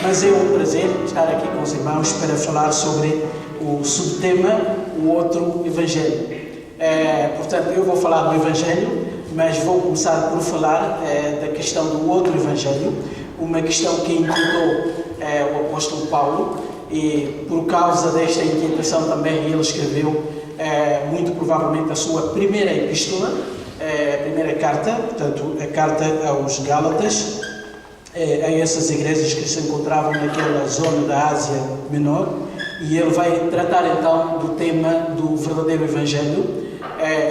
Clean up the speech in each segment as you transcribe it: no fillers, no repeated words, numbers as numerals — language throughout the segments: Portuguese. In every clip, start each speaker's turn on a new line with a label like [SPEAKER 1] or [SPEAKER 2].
[SPEAKER 1] Mas é um prazer estar aqui com os irmãos para falar sobre o subtema, o outro Evangelho. Portanto, eu vou falar do Evangelho, mas vou começar por falar da questão do outro Evangelho, uma questão que inquietou o apóstolo Paulo, e por causa desta inquietação também ele escreveu muito provavelmente a sua primeira epístola, a primeira carta, portanto a carta aos Gálatas, a essas igrejas que se encontravam naquela zona da Ásia Menor, e ele vai tratar então do tema do verdadeiro Evangelho,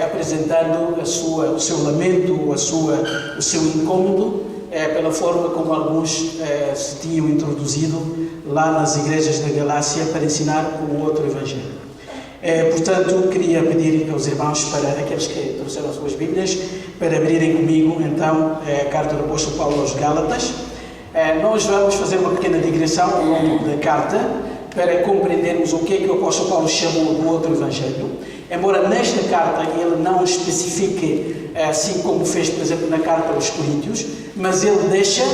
[SPEAKER 1] apresentando o seu lamento, o seu incômodo, pela forma como alguns se tinham introduzido lá nas igrejas da Galácia para ensinar o outro Evangelho. Portanto, queria pedir aos irmãos, para aqueles que trouxeram as suas Bíblias, para abrirem comigo então a carta do apóstolo Paulo aos Gálatas. Nós vamos fazer uma pequena digressão ao longo da carta para compreendermos o que é que o apóstolo Paulo chamou do outro Evangelho. Embora nesta carta ele não especifique, assim como fez, por exemplo, na carta aos Coríntios, mas ele deixa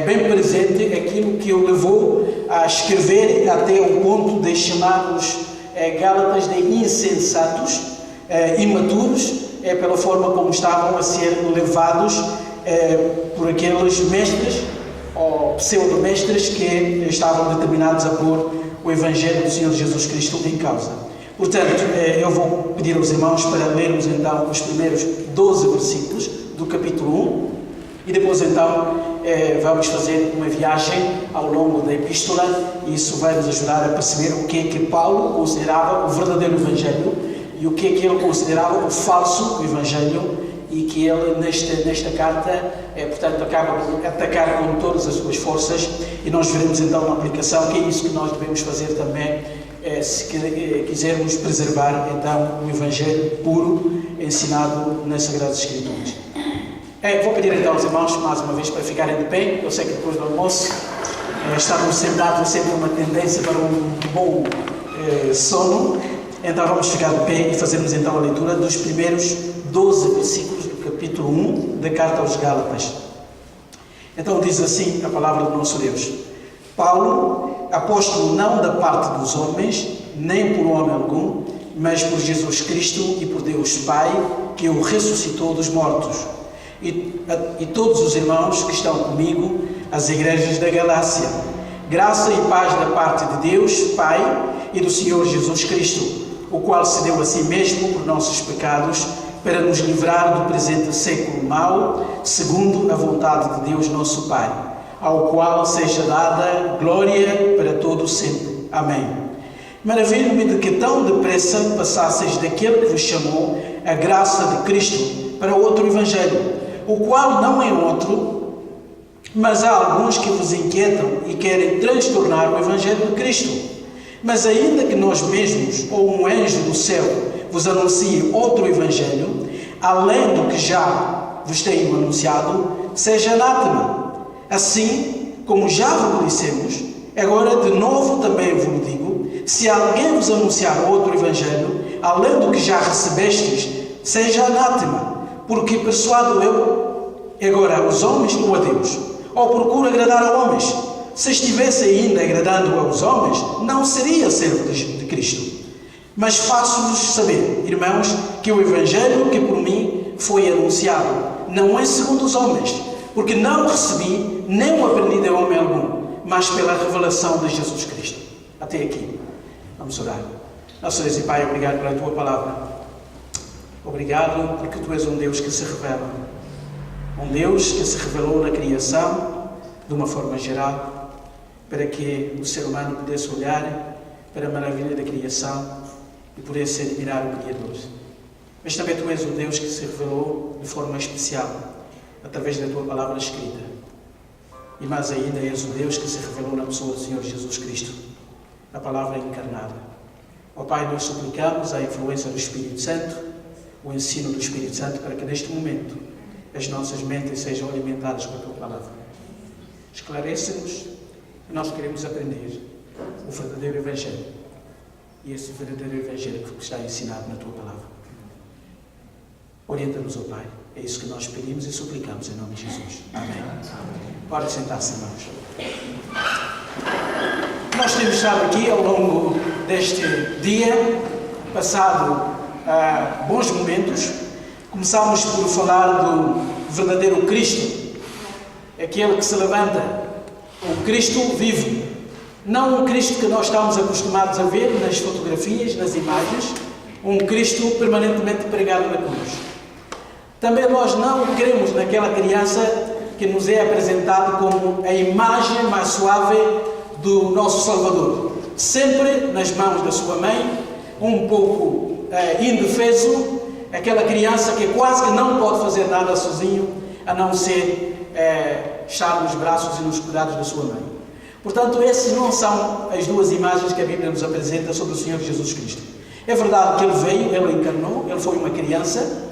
[SPEAKER 1] bem presente aquilo que o levou a escrever até o ponto de chamar os Gálatas de insensatos, imaturos, pela forma como estavam a ser levados por aqueles mestres ou pseudo-mestres que estavam determinados a pôr o Evangelho do Senhor Jesus Cristo em causa. Portanto, eu vou pedir aos irmãos para lermos então os primeiros 12 versículos do capítulo 1 e depois então vamos fazer uma viagem ao longo da epístola, e isso vai nos ajudar a perceber o que é que Paulo considerava o verdadeiro Evangelho e o que é que ele considerava o falso Evangelho, e que ele nesta carta portanto acaba por atacar com todas as suas forças, e nós veremos então uma aplicação, que é isso que nós devemos fazer também se quisermos preservar então o Evangelho puro ensinado nas Sagradas Escrituras. Vou pedir então aos irmãos mais uma vez para ficarem de pé. Eu sei que depois do almoço estarmos sentados é sempre uma tendência para um bom sono, então vamos ficar de pé e fazermos então a leitura dos primeiros 12 versículos do capítulo 1 da carta aos Gálatas. Então diz assim a palavra do nosso Deus: Paulo, apóstolo não da parte dos homens, nem por homem algum, mas por Jesus Cristo e por Deus Pai, que o ressuscitou dos mortos, e todos os irmãos que estão comigo, as igrejas da Galácia. Graça e paz da parte de Deus Pai e do Senhor Jesus Cristo, o qual se deu a si mesmo por nossos pecados, para nos livrar do presente século mau, segundo a vontade de Deus nosso Pai, ao qual seja dada glória para todo o sempre. Amém. Maravilho-me de que tão depressa passasseis daquele que vos chamou a graça de Cristo para outro Evangelho, o qual não é outro, mas há alguns que vos inquietam e querem transtornar o Evangelho de Cristo. Mas ainda que nós mesmos, ou um anjo do céu, vos anuncie outro Evangelho, além do que já vos tenho anunciado, seja anátema. Assim, como já vos dissemos, agora de novo também vos digo, se alguém vos anunciar outro Evangelho, além do que já recebestes, seja anátema. Porque persuado eu agora os homens ou a Deus, ou procuro agradar a homens? Se estivesse ainda agradando aos homens, não seria servo de Cristo. Mas faço-vos saber, irmãos, que o Evangelho que por mim foi anunciado não é segundo os homens, porque não recebi nem o aprendi de homem algum, mas pela revelação de Jesus Cristo. Até aqui. Vamos orar. Nosso Deus e Pai, obrigado pela Tua Palavra. Obrigado porque Tu és um Deus que se revela. Um Deus que se revelou na criação de uma forma geral, para que o ser humano pudesse olhar para a maravilha da criação e pudesse admirar o Criador. Mas também Tu és um Deus que se revelou de forma especial, através da Tua Palavra escrita. E mais ainda, és o Deus que se revelou na pessoa do Senhor Jesus Cristo, a Palavra encarnada. Ó Pai, nós suplicamos a influência do Espírito Santo, o ensino do Espírito Santo, para que neste momento as nossas mentes sejam alimentadas com a Tua Palavra. Esclarece-nos que nós queremos aprender o verdadeiro Evangelho, e esse verdadeiro Evangelho que está ensinado na Tua Palavra. Orienta-nos, ó Pai, É isso que nós pedimos e suplicamos em nome de Jesus. Amém. Pode sentar-se, irmãos. Nós temos estado aqui ao longo deste dia, passado bons momentos. Começámos por falar do verdadeiro Cristo, aquele que se levanta, o Cristo vivo. Não o Cristo que nós estamos acostumados a ver nas fotografias, nas imagens, um Cristo permanentemente pregado na cruz. Também nós não queremos naquela criança que nos é apresentado como a imagem mais suave do nosso Salvador. Sempre nas mãos da sua mãe, um pouco indefeso, aquela criança que quase que não pode fazer nada sozinho, a não ser estar nos braços e nos cuidados da sua mãe. Portanto, essas não são as duas imagens que a Bíblia nos apresenta sobre o Senhor Jesus Cristo. É verdade que Ele veio, Ele encarnou, Ele foi uma criança,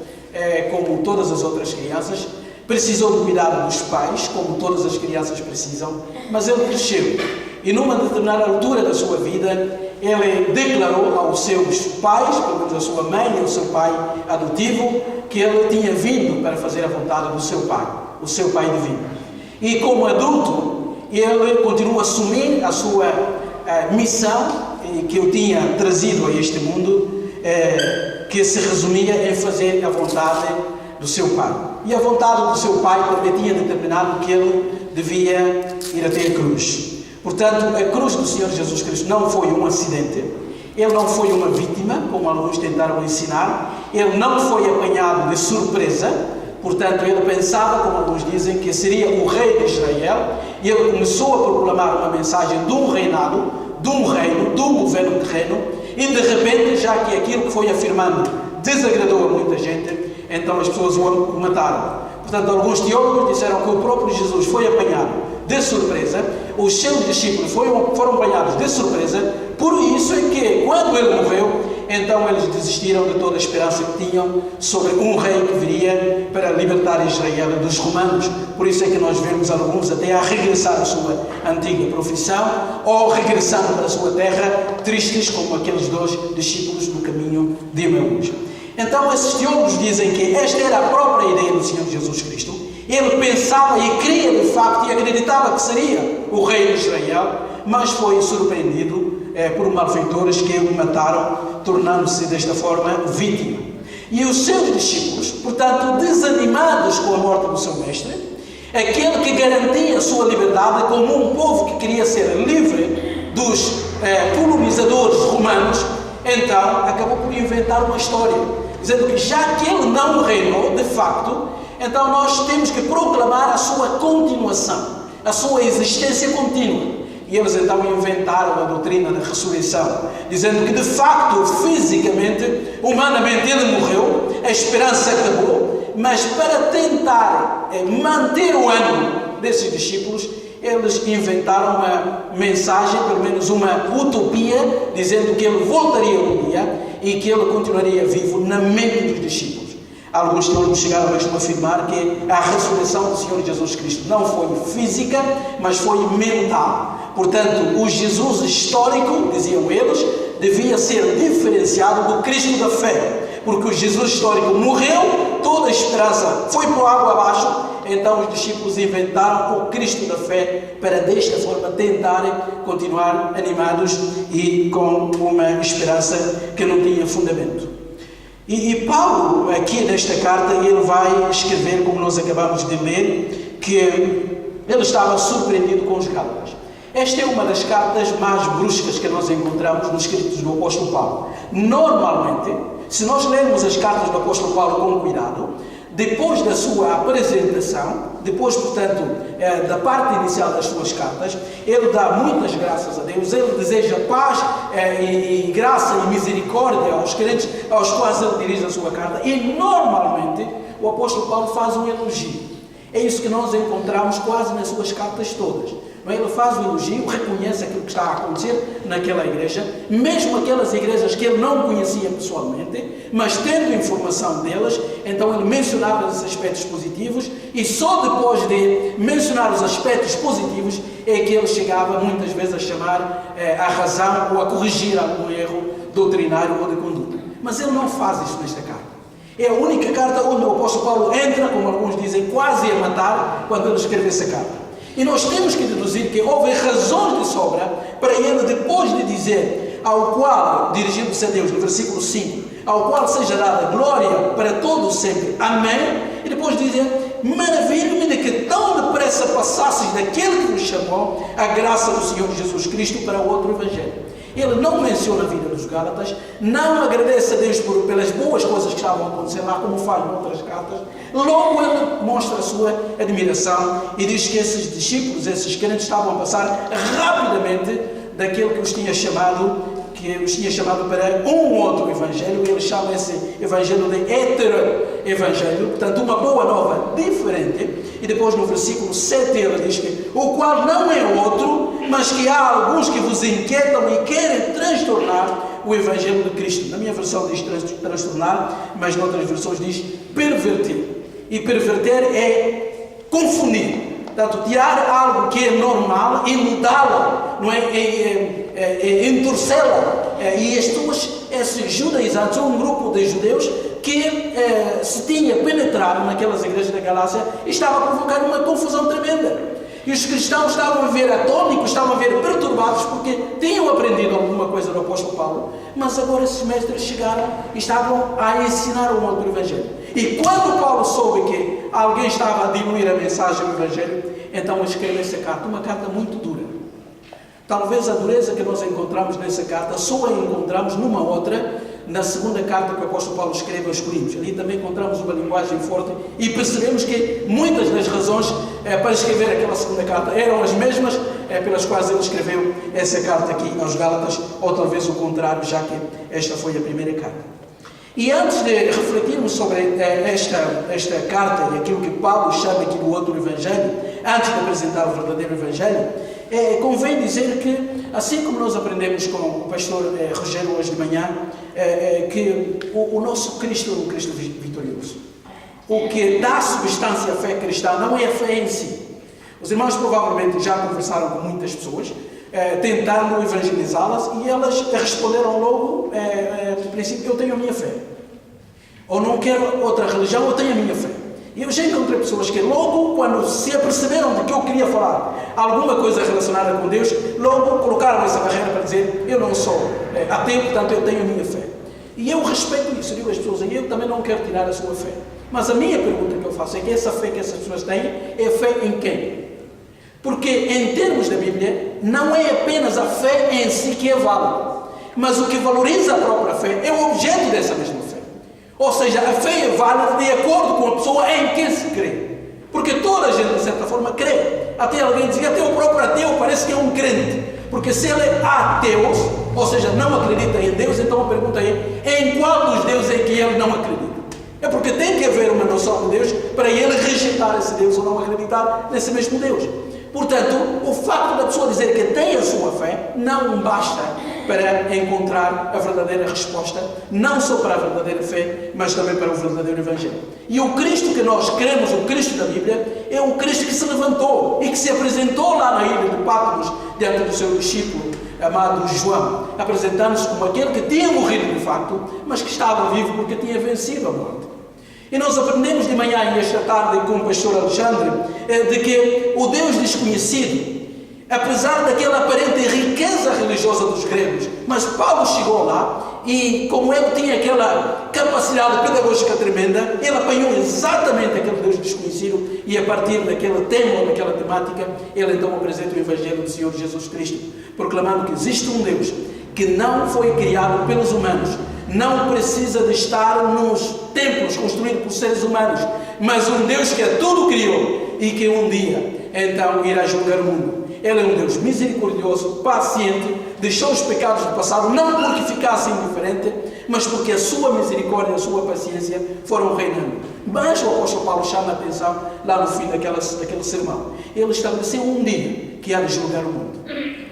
[SPEAKER 1] como todas as outras crianças, precisou do cuidado dos pais, como todas as crianças precisam, mas Ele cresceu. E numa determinada altura da sua vida, Ele declarou aos seus pais, pelo menos a sua mãe e ao seu pai adotivo, que Ele tinha vindo para fazer a vontade do seu pai, o seu pai divino. E como adulto, Ele continua a assumir a sua missão que eu tinha trazido a este mundo, que se resumia em fazer a vontade do seu pai. E a vontade do seu pai também tinha determinado que ele devia ir até a cruz. Portanto, a cruz do Senhor Jesus Cristo não foi um acidente, Ele não foi uma vítima, como alguns tentaram ensinar, Ele não foi apanhado de surpresa. Portanto, Ele pensava, como alguns dizem, que seria o rei de Israel, e Ele começou a proclamar uma mensagem de um reinado, de um reino, de um governo terreno, e de repente, já que aquilo que foi afirmando desagradou a muita gente, então as pessoas o mataram. Portanto, alguns teólogos disseram que o próprio Jesus foi apanhado de surpresa, os seus discípulos foram apanhados de surpresa, por isso é que, quando Ele morreu, então eles desistiram de toda a esperança que tinham sobre um rei que viria para libertar Israel dos romanos. Por isso é que nós vemos alguns até a regressar à sua antiga profissão ou regressando para a sua terra, tristes como aqueles dois discípulos do caminho de Emaús. Então esses teólogos dizem que esta era a própria ideia do Senhor Jesus Cristo. Ele pensava e cria de facto e acreditava que seria o rei de Israel, mas foi surpreendido por malfeitores que o mataram, tornando-se desta forma vítima. E os seus discípulos, portanto, desanimados com a morte do seu mestre, aquele que garantia a sua liberdade como um povo que queria ser livre dos colonizadores romanos, então acabou por inventar uma história, dizendo que já que ele não reinou de facto, então nós temos que proclamar a sua continuação, a sua existência contínua. E eles então inventaram a doutrina da ressurreição, dizendo que de facto, fisicamente, humanamente ele morreu, a esperança acabou, mas para tentar manter o ânimo desses discípulos, eles inventaram uma mensagem, pelo menos uma utopia, dizendo que ele voltaria um dia e que ele continuaria vivo na mente dos discípulos. Alguns teólogos chegaram mesmo a afirmar que a ressurreição do Senhor Jesus Cristo não foi física, mas foi mental. Portanto, o Jesus histórico, diziam eles, devia ser diferenciado do Cristo da fé, porque o Jesus histórico morreu, toda a esperança foi por água abaixo, então os discípulos inventaram o Cristo da fé para desta forma tentarem continuar animados e com uma esperança que não tinha fundamento. E Paulo, aqui nesta carta, ele vai escrever, como nós acabamos de ler, que ele estava surpreendido com os Gálatas. Esta é uma das cartas mais bruscas que nós encontramos nos escritos do apóstolo Paulo. Normalmente, se nós lermos as cartas do apóstolo Paulo com cuidado, depois da sua apresentação, depois, portanto, da parte inicial das suas cartas, ele dá muitas graças a Deus, ele deseja paz e graça e misericórdia aos crentes aos quais ele dirige a sua carta, e normalmente o apóstolo Paulo faz um elogio. É isso que nós encontramos quase nas suas cartas todas. Ele faz um elogio, reconhece aquilo que está a acontecer naquela igreja, mesmo aquelas igrejas que ele não conhecia pessoalmente, mas tendo informação delas, então ele mencionava os aspectos positivos, e só depois de mencionar os aspectos positivos é que ele chegava muitas vezes a chamar a razão ou a corrigir algum erro doutrinário ou de conduta. Mas ele não faz isso nesta carta. É a única carta onde o apóstolo Paulo entra, como alguns dizem, quase a matar, quando ele escreve essa carta. E nós temos que deduzir que houve razões de sobra para ele, depois de dizer, ao qual, dirigindo-se a Deus, no versículo 5, ao qual seja dada glória para todos sempre, amém, e depois dizer, maravilho-me de que tão depressa passasses daquele que nos chamou a graça do Senhor Jesus Cristo para outro evangelho. Ele não menciona a vida dos Gálatas, não agradece a Deus pelas boas coisas que estavam a acontecer lá, como faz em outras cartas. Logo ele mostra a sua admiração e diz que esses discípulos, esses crentes, estavam a passar rapidamente daquele que os tinha chamado para um outro evangelho. Ele chama esse evangelho de heteroevangelho, portanto uma boa nova diferente. E depois no versículo 7 ele diz que o qual não é outro, mas que há alguns que vos inquietam e querem transtornar o evangelho de Cristo. Na minha versão diz transtornar, mas noutras versões diz perverter. E perverter é confundir. Portanto, tirar algo que é normal e mudá-la, não é? Entorcê-la. E esses judaizantes, um grupo de judeus que se tinha penetrado naquelas igrejas da Galácia e estava a provocar uma confusão tremenda. E os cristãos estavam a ver atônicos, estavam a ver perturbados, porque tinham aprendido alguma coisa do apóstolo Paulo, mas agora esses mestres chegaram e estavam a ensinar um outro evangelho. E quando Paulo soube que alguém estava a diluir a mensagem do evangelho, então ele escreve essa carta, uma carta muito dura. Talvez a dureza que nós encontramos nessa carta só a encontramos numa outra, na segunda carta que o apóstolo Paulo escreve aos Coríntios. Ali também encontramos uma linguagem forte e percebemos que muitas das razões para escrever aquela segunda carta eram as mesmas pelas quais ele escreveu essa carta aqui aos Gálatas, ou talvez o contrário, já que esta foi a primeira carta. E antes de refletirmos sobre esta carta e aquilo que Paulo chama aqui do outro evangelho, antes de apresentar o verdadeiro evangelho, convém dizer que, assim como nós aprendemos com o pastor Rogério hoje de manhã, que o nosso Cristo é um Cristo vitorioso. O que dá substância à fé cristã não é a fé em si. Os irmãos provavelmente já conversaram com muitas pessoas, tentando evangelizá-las, e elas responderam logo, no princípio, eu tenho a minha fé. Ou não quero outra religião, eu tenho a minha fé. E eu já encontrei pessoas que logo, quando se aperceberam de que eu queria falar alguma coisa relacionada com Deus, logo colocaram essa barreira para dizer, eu não sou ateu, portanto eu tenho a minha fé. E eu respeito isso, eu digo às pessoas, eu também não quero tirar a sua fé. Mas a minha pergunta que eu faço é que essa fé que essas pessoas têm, é fé em quem? Porque em termos da Bíblia, não é apenas a fé em si que é válida, mas o que valoriza a própria fé é o objeto dessa mesma fé. Ou seja, a fé é válida de acordo com a pessoa em quem se crê. Porque toda a gente, de certa forma, crê. Até alguém dizia, até o próprio ateu parece que é um crente. Porque se ele é ateu, ou seja, não acredita em Deus, então a pergunta é, em qual dos deuses é que ele não acredita? É porque tem que haver uma noção de Deus para ele rejeitar esse Deus ou não acreditar nesse mesmo Deus. Portanto, o facto da pessoa dizer que tem a sua fé não basta para encontrar a verdadeira resposta, não só para a verdadeira fé, mas também para o verdadeiro Evangelho. E o Cristo que nós cremos, o Cristo da Bíblia, é o Cristo que se levantou e que se apresentou lá na ilha de Patmos, diante do seu discípulo amado João, apresentando-se como aquele que tinha morrido de facto, mas que estava vivo porque tinha vencido a morte. E nós aprendemos de manhã e esta tarde com o pastor Alexandre de que o Deus desconhecido, apesar daquela aparente riqueza religiosa dos gregos, mas Paulo chegou lá e como ele tinha aquela capacidade pedagógica tremenda, ele apanhou exatamente aquele Deus desconhecido e a partir daquele tema ou daquela temática, ele então apresenta o Evangelho do Senhor Jesus Cristo, proclamando que existe um Deus que não foi criado pelos humanos, não precisa de estar nos templos construídos por seres humanos, mas um Deus que tudo criou e que um dia então irá julgar o mundo. Ele é um Deus misericordioso, paciente, deixou os pecados do passado, não porque ficasse indiferente, mas porque a sua misericórdia e a sua paciência foram reinando. Mas o apóstolo Paulo chama a atenção lá no fim daquele sermão. Ele estabeleceu um dia que há de julgar o mundo.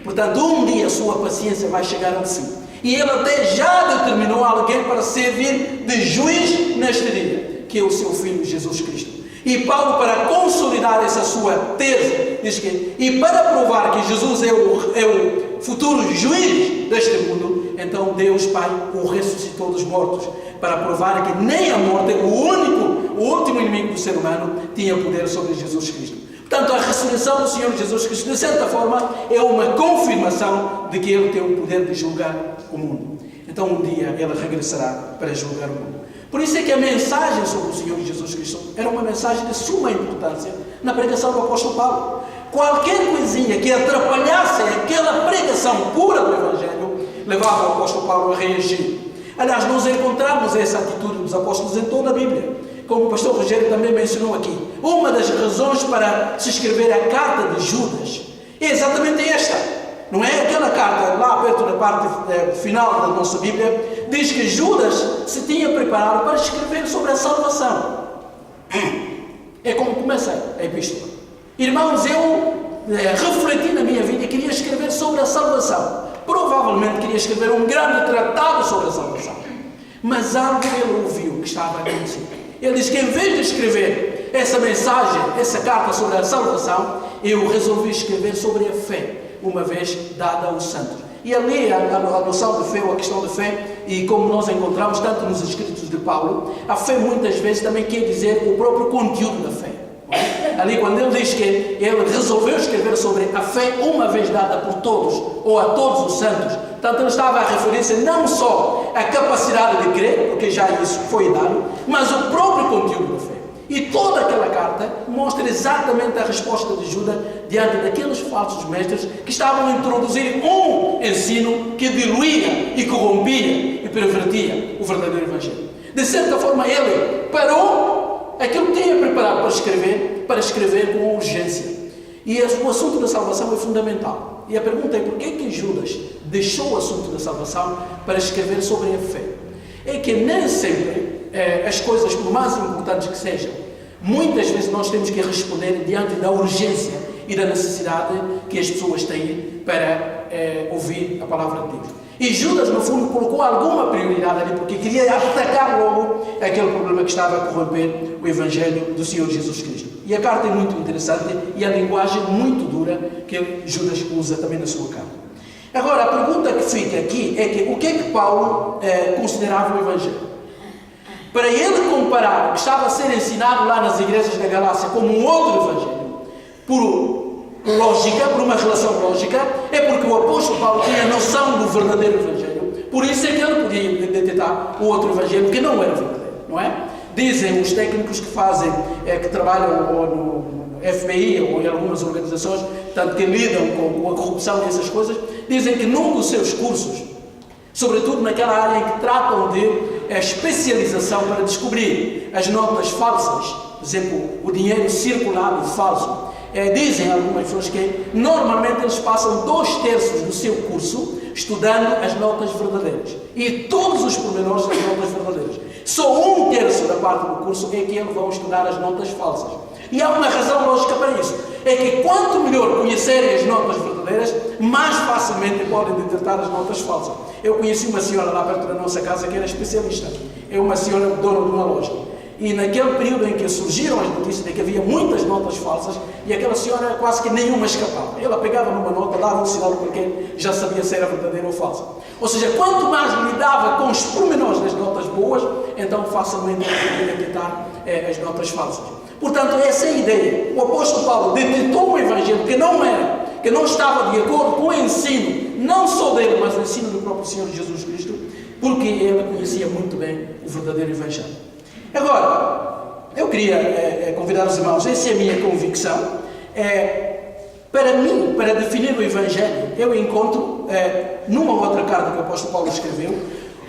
[SPEAKER 1] Portanto, um dia a sua paciência vai chegar ao fim. E ele até já determinou alguém para servir de juiz neste dia, que é o seu Filho Jesus Cristo. E Paulo, para consolidar essa sua tese, diz que, e para provar que Jesus é o futuro juiz deste mundo, então Deus Pai o ressuscitou dos mortos, para provar que nem a morte, o último inimigo do ser humano, tinha poder sobre Jesus Cristo. Portanto, a ressurreição do Senhor Jesus Cristo, de certa forma, é uma confirmação de que Ele tem o poder de julgar o mundo. Então, um dia, Ele regressará para julgar o mundo. Por isso é que a mensagem sobre o Senhor Jesus Cristo era uma mensagem de suma importância na pregação do apóstolo Paulo. Qualquer coisinha que atrapalhasse aquela pregação pura do Evangelho, levava o apóstolo Paulo a reagir. Aliás, nós encontramos essa atitude dos apóstolos em toda a Bíblia. Como o pastor Rogério também mencionou aqui, uma das razões para se escrever a carta de Judas é exatamente esta. Não é aquela carta, lá perto da parte final da nossa Bíblia, diz que Judas se tinha preparado para escrever sobre a salvação. É como começa a epístola. Irmãos, eu refleti na minha vida e queria escrever sobre a salvação. Provavelmente queria escrever um grande tratado sobre a salvação. Mas algo ele ouviu que estava a acontecer. Ele diz que em vez de escrever essa mensagem, essa carta sobre a salvação, eu resolvi escrever sobre a fé, uma vez dada aos santos. E ali a noção de fé, ou a questão de fé, e como nós encontramos tanto nos escritos de Paulo, a fé muitas vezes também quer dizer o próprio conteúdo da fé. Ali quando ele diz que ele resolveu escrever sobre a fé uma vez dada por todos, ou a todos os santos, portanto ele estava a referir-se não só à capacidade de crer, porque já isso foi dado, mas o próprio conteúdo da fé. E toda aquela carta mostra exatamente a resposta de Judas diante daqueles falsos mestres que estavam a introduzir um ensino que diluía e corrompia e pervertia o verdadeiro Evangelho. De certa forma ele parou aquilo que tinha preparado para escrever com urgência. E o assunto da salvação é fundamental. E a pergunta é: por que Judas deixou o assunto da salvação para escrever sobre a fé? É que nem sempre as coisas, por mais importantes que sejam, muitas vezes nós temos que responder diante da urgência e da necessidade que as pessoas têm para ouvir a palavra de Deus. E Judas, no fundo, colocou alguma prioridade ali, porque queria atacar logo aquele problema que estava a corromper o Evangelho do Senhor Jesus Cristo. E a carta é muito interessante e a linguagem muito dura que Judas usa também na sua carta. Agora, a pergunta que fica aqui é que o que é que Paulo considerava o Evangelho? Para ele comparar o que estava a ser ensinado lá nas igrejas da Galácia como um outro Evangelho, por lógica, por uma relação lógica, é porque o apóstolo Paulo tinha a noção do verdadeiro Evangelho. Por isso é que ele podia detectar o outro Evangelho que não era verdadeiro, não é? Dizem os técnicos que fazem, que trabalham ou no FBI ou em algumas organizações, portanto, que lidam com a corrupção e essas coisas, dizem que num dos seus cursos, sobretudo naquela área em que tratam de especialização para descobrir as notas falsas, por exemplo, o dinheiro circulado falso, dizem algumas pessoas que normalmente eles passam 2/3 do seu curso estudando as notas verdadeiras e todos os pormenores das notas verdadeiras. Só 1/3 da parte do curso é que eles vão estudar as notas falsas. E há uma razão lógica para isso. É que quanto melhor conhecerem as notas verdadeiras, mais facilmente podem detectar as notas falsas. Eu conheci uma senhora lá perto da nossa casa que era especialista. É uma senhora dona de uma loja. E naquele período em que surgiram as notícias de que havia muitas notas falsas, e aquela senhora quase que nenhuma escapava. Ela pegava numa nota, dava um sinal porque já sabia se era verdadeira ou falsa. Ou seja, quanto mais lidava com os pormenores das notas boas, então facilmente podia detectar as notas falsas. Portanto, essa é a ideia. O apóstolo Paulo detectou um evangelho que não estava de acordo com o ensino, não só dele, mas o ensino do próprio Senhor Jesus Cristo, porque ele conhecia muito bem o verdadeiro evangelho. Agora, eu queria convidar os irmãos, essa é a minha convicção. Para mim, para definir o Evangelho, eu encontro, numa outra carta que o apóstolo Paulo escreveu,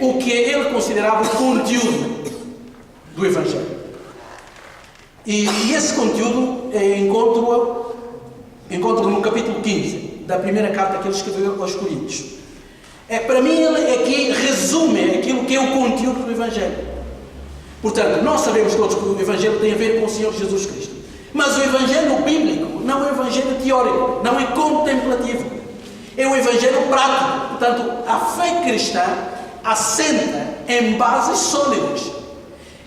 [SPEAKER 1] o que ele considerava o conteúdo do Evangelho. E esse conteúdo encontro no capítulo 15, da primeira carta que ele escreveu aos Coríntios. Para mim, ele aqui resume aquilo que é o conteúdo do Evangelho. Portanto, nós sabemos todos que o Evangelho tem a ver com o Senhor Jesus Cristo. Mas o Evangelho bíblico não é um Evangelho teórico, não é contemplativo. É um Evangelho prático. Portanto, a fé cristã assenta em bases sólidas.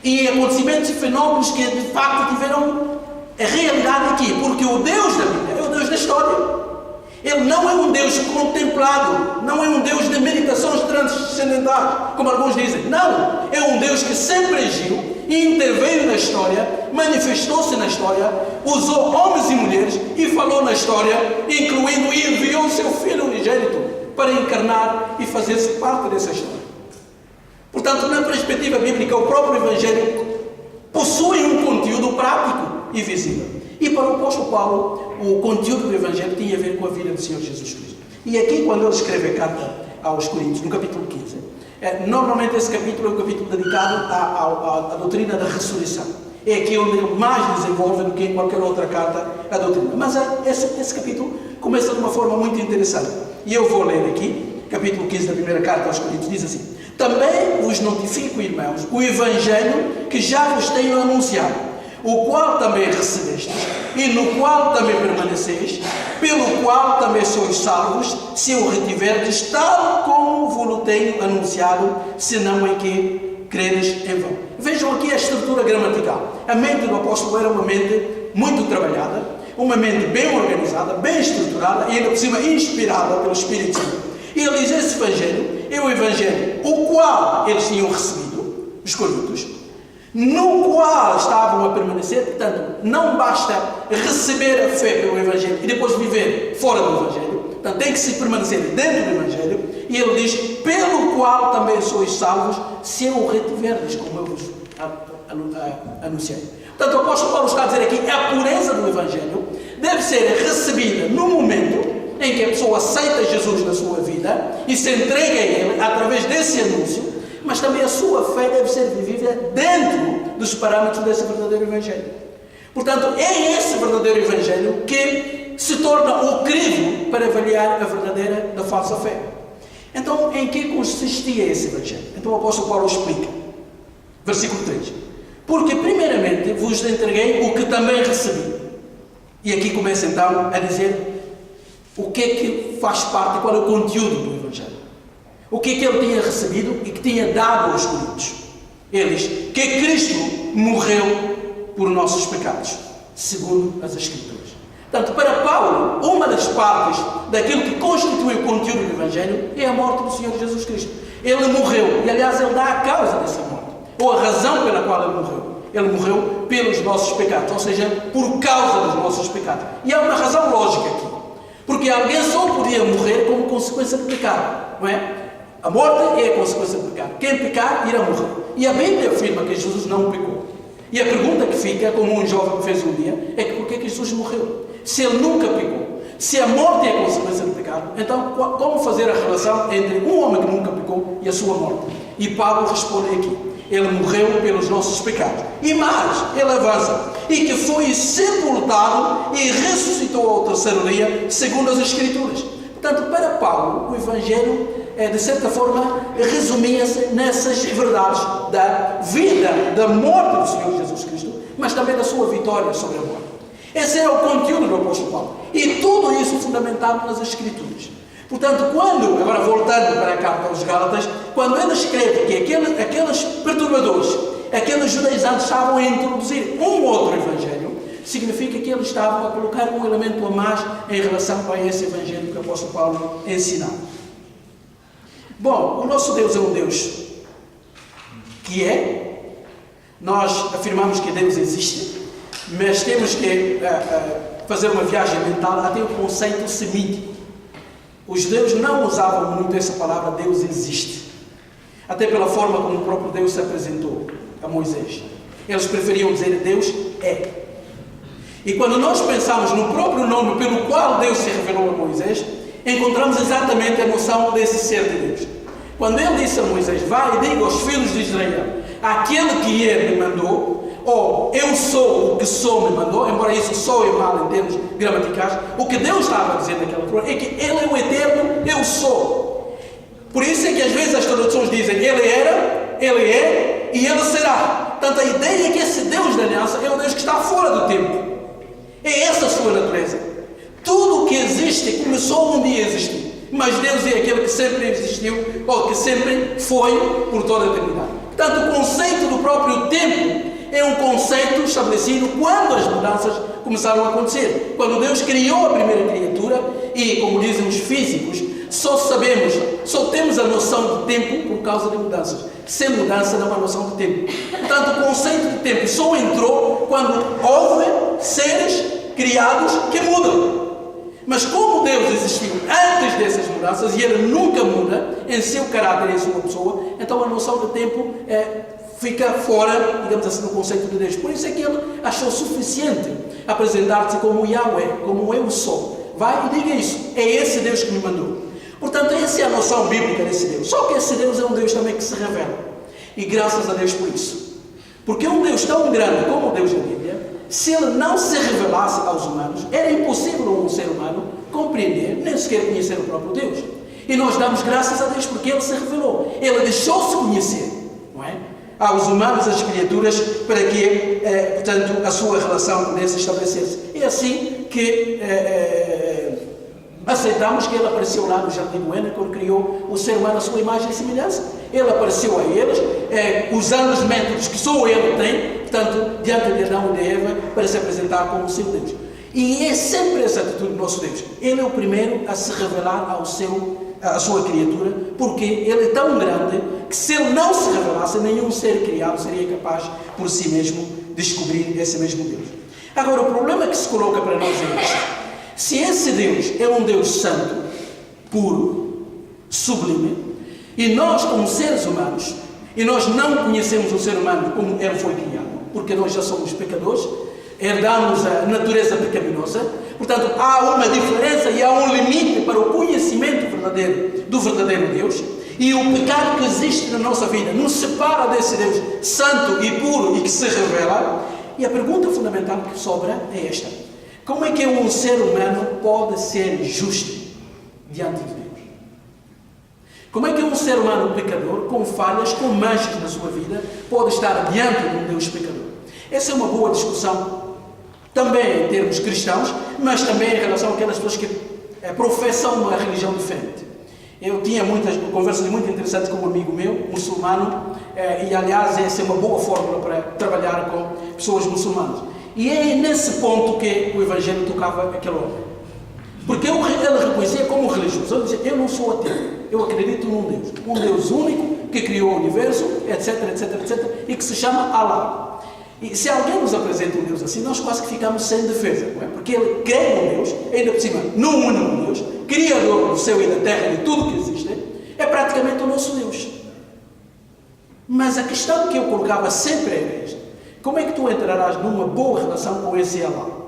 [SPEAKER 1] E acontecimentos e fenómenos que de facto tiveram a realidade aqui. Porque o Deus da Bíblia é o Deus da história. Ele não é um Deus contemplado, não é um Deus de meditações transcendentais, como alguns dizem. Não, é um Deus que sempre agiu, interveio na história, manifestou-se na história, usou homens e mulheres e falou na história, incluindo e enviou o seu Filho unigênito para encarnar e fazer-se parte dessa história. Portanto, na perspectiva bíblica, o próprio Evangelho possui um conteúdo prático e visível. E para o apóstolo Paulo, o conteúdo do Evangelho tinha a ver com a vida do Senhor Jesus Cristo. E aqui, quando ele escreve a carta aos Coríntios, no capítulo 15, normalmente esse capítulo é um capítulo dedicado à doutrina da ressurreição. É aqui onde ele mais desenvolve do que em qualquer outra carta a doutrina. Mas esse capítulo começa de uma forma muito interessante. E eu vou ler aqui, capítulo 15 da primeira carta aos Coríntios, diz assim: também vos notifico, irmãos, o Evangelho que já vos tenho anunciado, o qual também recebestes, e no qual também permaneceis, pelo qual também sois salvos, se o retiverdes, tal como vos tenho anunciado, senão em que credes em vão. Vejam aqui a estrutura gramatical. A mente do apóstolo era uma mente muito trabalhada, uma mente bem organizada, bem estruturada, e ainda por cima inspirada pelo Espírito Santo. E ele diz: esse Evangelho é o Evangelho o qual eles tinham recebido, os coríntios, no qual estavam a permanecer. Portanto, não basta receber a fé pelo Evangelho e depois viver fora do Evangelho. Portanto, tem que se permanecer dentro do Evangelho. E ele diz: pelo qual também sois salvos, se o retiverdes, como eu vos anunciei. Portanto, o apóstolo Paulo está a dizer aqui: a pureza do Evangelho deve ser recebida no momento em que a pessoa aceita Jesus na sua vida e se entrega a Ele através desse anúncio, mas também a sua fé deve ser vivida dentro dos parâmetros desse verdadeiro Evangelho. Portanto, é esse verdadeiro Evangelho que se torna o crivo para avaliar a verdadeira da falsa fé. Então, em que consistia esse Evangelho? Então o apóstolo Paulo explica. Versículo 3. Porque primeiramente vos entreguei o que também recebi. E aqui começa então a dizer o que é que faz parte, qual é o conteúdo do Evangelho. O que é que ele tinha recebido e que tinha dado aos coríntios? Ele diz que Cristo morreu por nossos pecados, segundo as Escrituras. Portanto, para Paulo, uma das partes daquilo que constitui o conteúdo do Evangelho é a morte do Senhor Jesus Cristo. Ele morreu, e aliás ele dá a causa dessa morte, ou a razão pela qual ele morreu. Ele morreu pelos nossos pecados, ou seja, por causa dos nossos pecados. E há uma razão lógica aqui. Porque alguém só podia morrer como consequência de pecado, não é? A morte é a consequência do pecado. Quem pecar, irá morrer. E a Bíblia afirma que Jesus não pecou. E a pergunta que fica, como um jovem fez um dia, é que por que Jesus morreu? Se ele nunca pecou, se a morte é a consequência do pecado, então como fazer a relação entre um homem que nunca pecou e a sua morte? E Paulo responde aqui: ele morreu pelos nossos pecados. E mais, ele avança: e que foi sepultado e ressuscitou ao terceiro dia, segundo as Escrituras. Portanto, para Paulo, o Evangelho, de certa forma, resumia-se nessas verdades da vida, da morte do Senhor Jesus Cristo, mas também da sua vitória sobre a morte. Esse era o conteúdo do apóstolo Paulo. E tudo isso fundamentado nas Escrituras. Portanto, agora voltando para a carta aos Gálatas, quando ele escreve que aqueles perturbadores, aqueles judaizantes estavam a introduzir um outro Evangelho, significa que eles estavam a colocar um elemento a mais em relação a esse Evangelho que o apóstolo Paulo ensinava. Bom, o nosso Deus é um Deus que nós afirmamos que Deus existe, mas temos que fazer uma viagem mental até o conceito semítico. Os judeus não usavam muito essa palavra Deus existe, até pela forma como o próprio Deus se apresentou a Moisés. Eles preferiam dizer Deus é. E quando nós pensamos no próprio nome pelo qual Deus se revelou a Moisés, encontramos exatamente a noção desse ser de Deus. Quando ele disse a Moisés: vai e diga aos filhos de Israel, aquele que me mandou, ou eu sou o que sou me mandou, embora isso soe mal em termos gramaticais, o que Deus estava a dizer naquela altura é que Ele é o eterno eu sou. Por isso é que às vezes as traduções dizem Ele era, Ele é e Ele será. Portanto, a ideia é que esse Deus da aliança é o Deus que está fora do tempo. É essa a sua natureza. Tudo o que existe começou um dia a existir, mas Deus é aquele que sempre existiu, ou que sempre foi por toda a eternidade. Portanto, o conceito do próprio tempo é um conceito estabelecido quando as mudanças começaram a acontecer. Quando Deus criou a primeira criatura, e, como dizem os físicos, só temos a noção de tempo por causa de mudanças. Sem mudança não há noção de tempo. Portanto, o conceito de tempo só entrou quando houve seres criados que mudam. Mas como Deus existiu antes dessas mudanças e Ele nunca muda em seu caráter e em sua pessoa, então a noção de tempo fica fora, digamos assim, do conceito de Deus. Por isso é que Ele achou suficiente apresentar-se como Yahweh, como eu sou. Vai e diga isso. É esse Deus que me mandou. Portanto, essa é a noção bíblica desse Deus. Só que esse Deus é um Deus também que se revela. E graças a Deus por isso. Porque um Deus tão grande como o Deus da Bíblia, se Ele não se revelasse aos humanos, era impossível a um ser humano compreender, nem sequer conhecer o próprio Deus. E nós damos graças a Deus porque Ele se revelou. Ele deixou-se conhecer, não é? Aos humanos, às criaturas, para que, portanto, a sua relação pudesse estabelecer-se. É assim que aceitamos que Ele apareceu lá no Jardim do Éden, quando criou o ser humano à sua imagem e semelhança. Ele apareceu a eles, usando os métodos que só Ele tem, portanto, diante de Adão e de Eva, para se apresentar como o seu Deus. E é sempre essa atitude do nosso Deus. Ele é o primeiro a se revelar à sua criatura, porque Ele é tão grande que se Ele não se revelasse, nenhum ser criado seria capaz por si mesmo de descobrir esse mesmo Deus. Agora, o problema que se coloca para nós é este. Se esse Deus é um Deus santo, puro, sublime, e nós como seres humanos, e nós não conhecemos o ser humano como ele foi criado, porque nós já somos pecadores, herdamos a natureza pecaminosa, portanto há uma diferença e há um limite para o conhecimento verdadeiro do verdadeiro Deus, e o pecado que existe na nossa vida nos separa desse Deus santo e puro e que se revela. E a pergunta fundamental que sobra é esta: como é que um ser humano pode ser justo diante de Deus? Como é que um ser humano pecador, com falhas, com manchas na sua vida, pode estar diante de um Deus pecador? Essa é uma boa discussão, também em termos cristãos, mas também em relação àquelas pessoas que professam uma religião diferente. Eu tinha muitas conversas muito interessantes com um amigo meu, muçulmano, e aliás essa é uma boa fórmula para trabalhar com pessoas muçulmanas. E é nesse ponto que o Evangelho tocava aquele homem. Porque ele reconhecia como religioso. Ele dizia: eu não sou ateu, eu acredito num Deus único, que criou o universo, etc, etc, etc, e que se chama Allah. E se alguém nos apresenta um Deus assim, nós quase que ficamos sem defesa, não é? Porque ele crê num Deus, ainda por cima, num único Deus, criador do céu e da terra e de tudo que existe, é praticamente o nosso Deus. Mas a questão que eu colocava sempre era esta: como é que tu entrarás numa boa relação com esse Allah?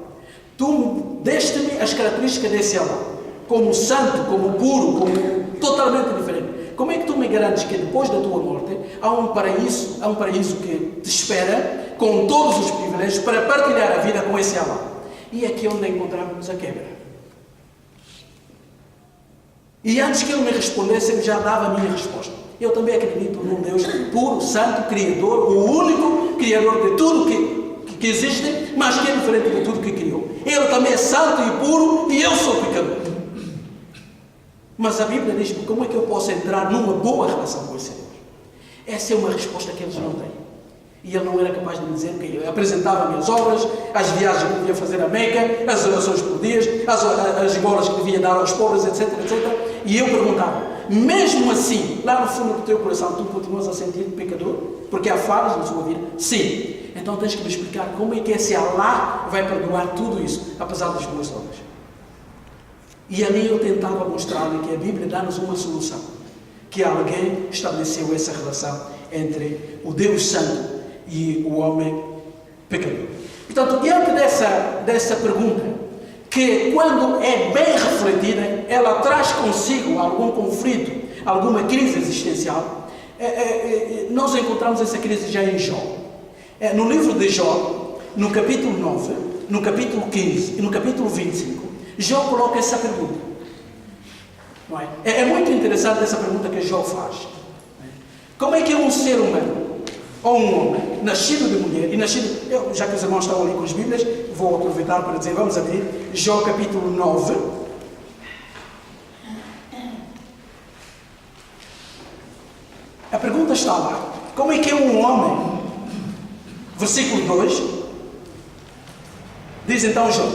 [SPEAKER 1] Tu deste-me as características desse Allah, como santo, como puro, como totalmente diferente. Como é que tu me garantes que depois da tua morte há um paraíso que te espera, com todos os privilégios, para partilhar a vida com esse Allah? E é aqui onde encontramos a quebra. E antes que ele me respondesse, ele já dava a minha resposta. Eu também acredito num Deus puro, santo, criador, o único criador de tudo que existe, mas que é diferente de tudo que criou. Ele também é santo e puro, e eu sou pecador. Mas a Bíblia diz: como é que eu posso entrar numa boa relação com esse Deus? Essa é uma resposta que eles não têm. E ele não era capaz de me dizer que eu apresentava-me as obras, as viagens que devia fazer a Meca, as orações por dias, as esmolas que devia dar aos pobres, etc, etc. E eu perguntava: mesmo assim, lá no fundo do teu coração, tu continuas a sentir pecador? Porque há falhas na sua vida? Sim. Então tens que me explicar como é que esse Allah vai perdoar tudo isso, apesar das boas obras. E ali eu tentava mostrar-lhe que a Bíblia dá-nos uma solução, que alguém estabeleceu essa relação entre o Deus Santo e o homem pecador. Portanto, diante dessa pergunta, que quando é bem refletida, ela traz consigo algum conflito, alguma crise existencial, nós encontramos essa crise já em Jó. No livro de Jó, no capítulo 9, no capítulo 15 e no capítulo 25, Jó coloca essa pergunta. Não é? É muito interessante essa pergunta que Jó faz. Como é que um ser humano, ou um homem, nascido de mulher e nascido... já que os irmãos estão ali com as Bíblias, vou aproveitar para dizer, vamos abrir Jó capítulo 9. A pergunta está lá: como é que um homem, versículo 2, diz então Jó: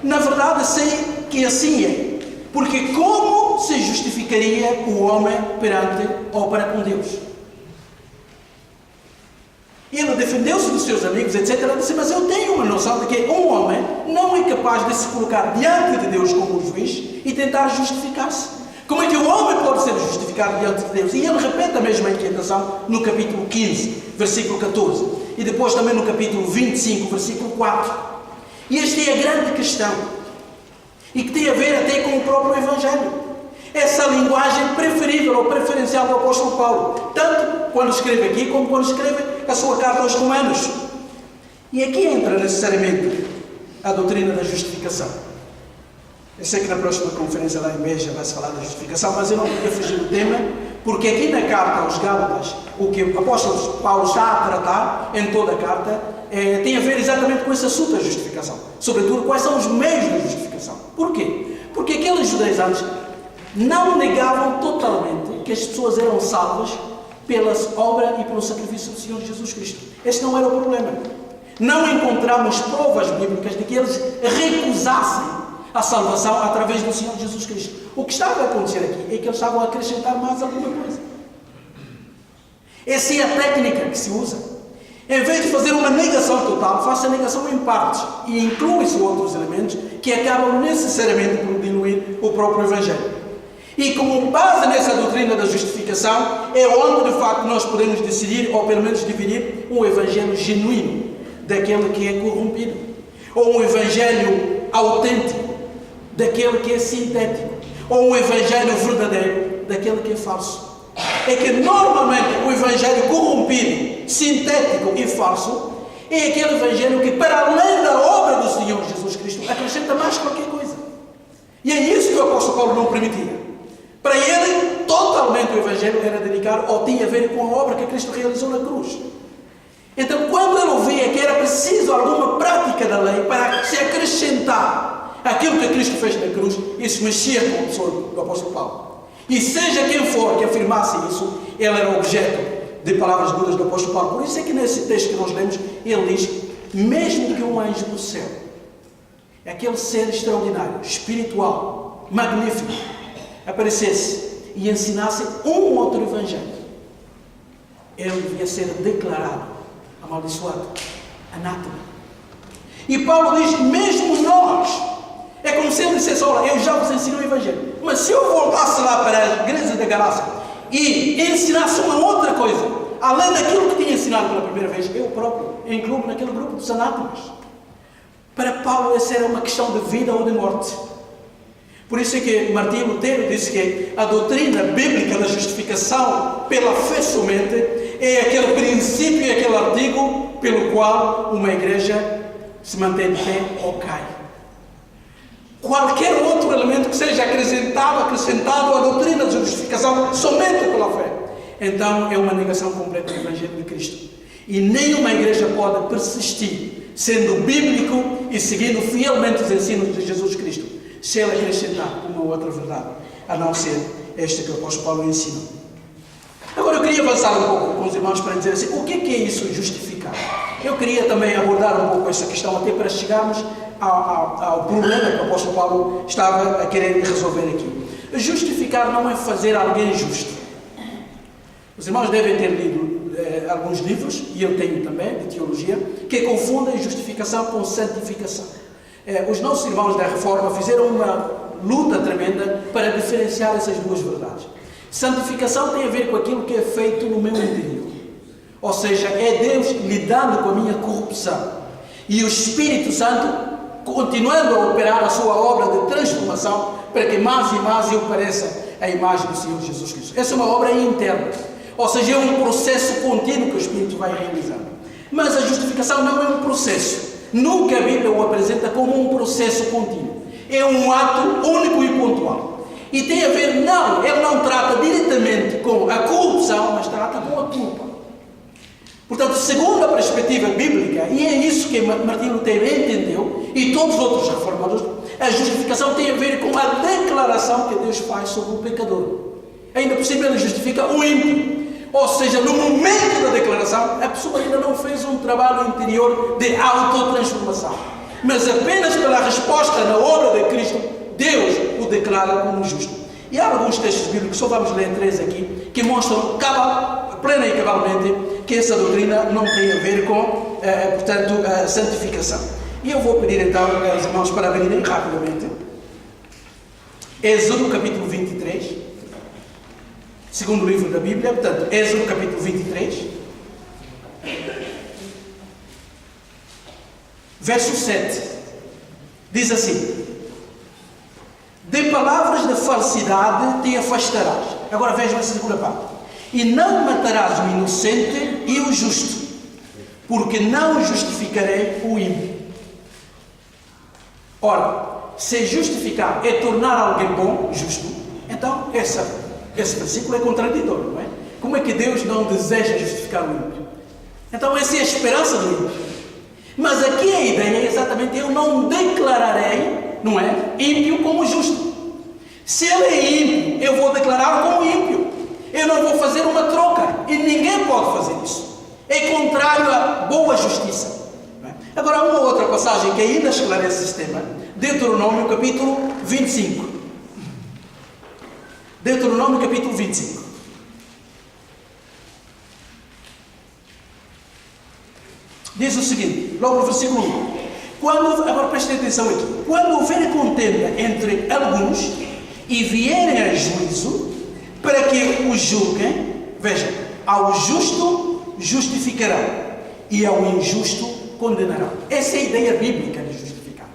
[SPEAKER 1] na verdade sei que assim é, Porque como se justificaria o homem perante ou para com Deus? Ele defendeu-se dos seus amigos, etc. Ele disse, mas eu tenho uma noção de que um homem não é capaz de se colocar diante de Deus como juiz e tentar justificar-se. Como é que o homem pode ser justificado diante de Deus? E ele repete a mesma inquietação no capítulo 15, versículo 14. E depois também no capítulo 25, versículo 4. E esta é a grande questão. E que tem a ver até com o próprio Evangelho. Essa linguagem preferível ou preferencial do apóstolo Paulo. Tanto quando escreve aqui, como quando escreve a sua carta aos Romanos. E aqui entra necessariamente a doutrina da justificação. Eu sei que na próxima conferência lá em Beja vai-se falar da justificação, mas eu não podia fugir do tema, porque aqui na carta aos Gálatas, o que o apóstolo Paulo está a tratar, em toda a carta, tem a ver exatamente com esse assunto da justificação. Sobretudo, quais são os meios da justificação. Porquê? Porque aqueles judaizantes não negavam totalmente que as pessoas eram salvas pela obra e pelo sacrifício do Senhor Jesus Cristo. Este não era o problema. Não encontramos provas bíblicas de que eles recusassem a salvação através do Senhor Jesus Cristo. O que estava a acontecer aqui é que eles estavam a acrescentar mais alguma coisa. Essa é a técnica que se usa. Em vez de fazer uma negação total, faça a negação em partes e inclui-se outros elementos que acabam necessariamente por diluir o próprio Evangelho. E como base nessa doutrina da justificação, é onde de facto nós podemos decidir, ou pelo menos dividir, um Evangelho genuíno daquele que é corrompido, ou um Evangelho autêntico daquele que é sintético, ou um Evangelho verdadeiro daquele que é falso. É que normalmente o Evangelho corrompido, sintético e falso é aquele Evangelho que, para além da obra do Senhor Jesus Cristo, acrescenta mais qualquer coisa. E é isso que o apóstolo Paulo não permitia. Para ele, totalmente o Evangelho era dedicado ou tinha a ver com a obra que Cristo realizou na cruz. Então, quando ele ouvia que era preciso alguma prática da lei para se acrescentar aquilo que Cristo fez na cruz, isso mexia com a pessoa do apóstolo Paulo. E seja quem for que afirmasse isso, ele era objeto de palavras duras do apóstolo Paulo. Por isso é que nesse texto que nós lemos, ele diz, mesmo que um anjo do céu, aquele ser extraordinário, espiritual, magnífico, aparecesse e ensinasse um outro evangelho, ele devia ser declarado amaldiçoado, anátema. E Paulo diz, mesmo nós, é como se ele dissesse, olha, eu já vos ensino o evangelho, mas se eu voltasse lá para a igreja da Galácia e ensinasse uma outra coisa, além daquilo que tinha ensinado pela primeira vez, eu próprio incluo naquele grupo dos anátemas. Para Paulo essa era uma questão de vida ou de morte. Por isso é que Martinho Lutero disse que a doutrina bíblica da justificação pela fé somente é aquele princípio e aquele artigo pelo qual uma igreja se mantém de pé ou cai. Qualquer outro elemento que seja acrescentado à doutrina da justificação somente pela fé, então é uma negação completa do Evangelho de Cristo. E nenhuma igreja pode persistir sendo bíblico e seguindo fielmente os ensinos de Jesus Cristo, se ela acrescentar uma outra verdade, a não ser esta que o apóstolo Paulo ensina. Agora eu queria avançar um pouco com os irmãos para dizer assim, o que é isso justificar? Eu queria também abordar um pouco essa questão até para chegarmos ao problema que o apóstolo Paulo estava a querer resolver aqui. Justificar não é fazer alguém justo. Os irmãos devem ter lido alguns livros, e eu tenho também, de teologia, que confundem justificação com santificação. Os nossos irmãos da Reforma fizeram uma luta tremenda para diferenciar essas duas verdades. Santificação tem a ver com aquilo que é feito no meu interior. Ou seja, é Deus lidando com a minha corrupção. E o Espírito Santo continuando a operar a sua obra de transformação para que mais e mais eu pareça a imagem do Senhor Jesus Cristo. Essa é uma obra interna. Ou seja, é um processo contínuo que o Espírito vai realizando. Mas a justificação não é um processo. Nunca a Bíblia o apresenta como um processo contínuo. É um ato único e pontual. E tem a ver, ele não trata diretamente com a corrupção, mas trata com a culpa. Portanto, segundo a perspectiva bíblica, e é isso que Martinho Lutero entendeu, e todos os outros reformadores, a justificação tem a ver com a declaração que Deus faz sobre o pecador. Ainda por cima ele justifica o ímpio. Ou seja, no momento da declaração, a pessoa ainda não fez um trabalho interior de autotransformação. Mas apenas pela resposta na obra de Cristo, Deus o declara declara como justo. E há alguns textos bíblicos, só vamos ler 3 aqui, que mostram plena e cabalmente que essa doutrina não tem a ver com, portanto, a santificação. E eu vou pedir então aos irmãos para abrirem rapidamente Êxodo capítulo 23, segundo livro da Bíblia, portanto, Êxodo capítulo 23, verso 7, diz assim: de palavras de falsidade te afastarás. Agora vejam essa segunda parte. E não matarás o inocente e o justo, porque não justificarei o ímpio. Ora, se justificar é tornar alguém bom, justo, então esse versículo é contraditório, não é? Como é que Deus não deseja justificar o ímpio? Então essa é a esperança do ímpio. Mas aqui a ideia é exatamente: eu não declararei, não é, ímpio como justo. Se ele é ímpio, eu vou declará-lo como ímpio. Eu não vou fazer uma troca, e ninguém pode fazer isso. É contrário à boa justiça. Agora, uma outra passagem que ainda esclarece esse tema: Deuteronômio capítulo 25. Deuteronômio capítulo 25. Diz o seguinte, logo no versículo 1. Agora prestem atenção aqui. Quando houver contenda entre alguns e vierem a juízo, para que o julguem, vejam, ao justo justificarão e ao injusto condenarão. Essa é a ideia bíblica de justificar.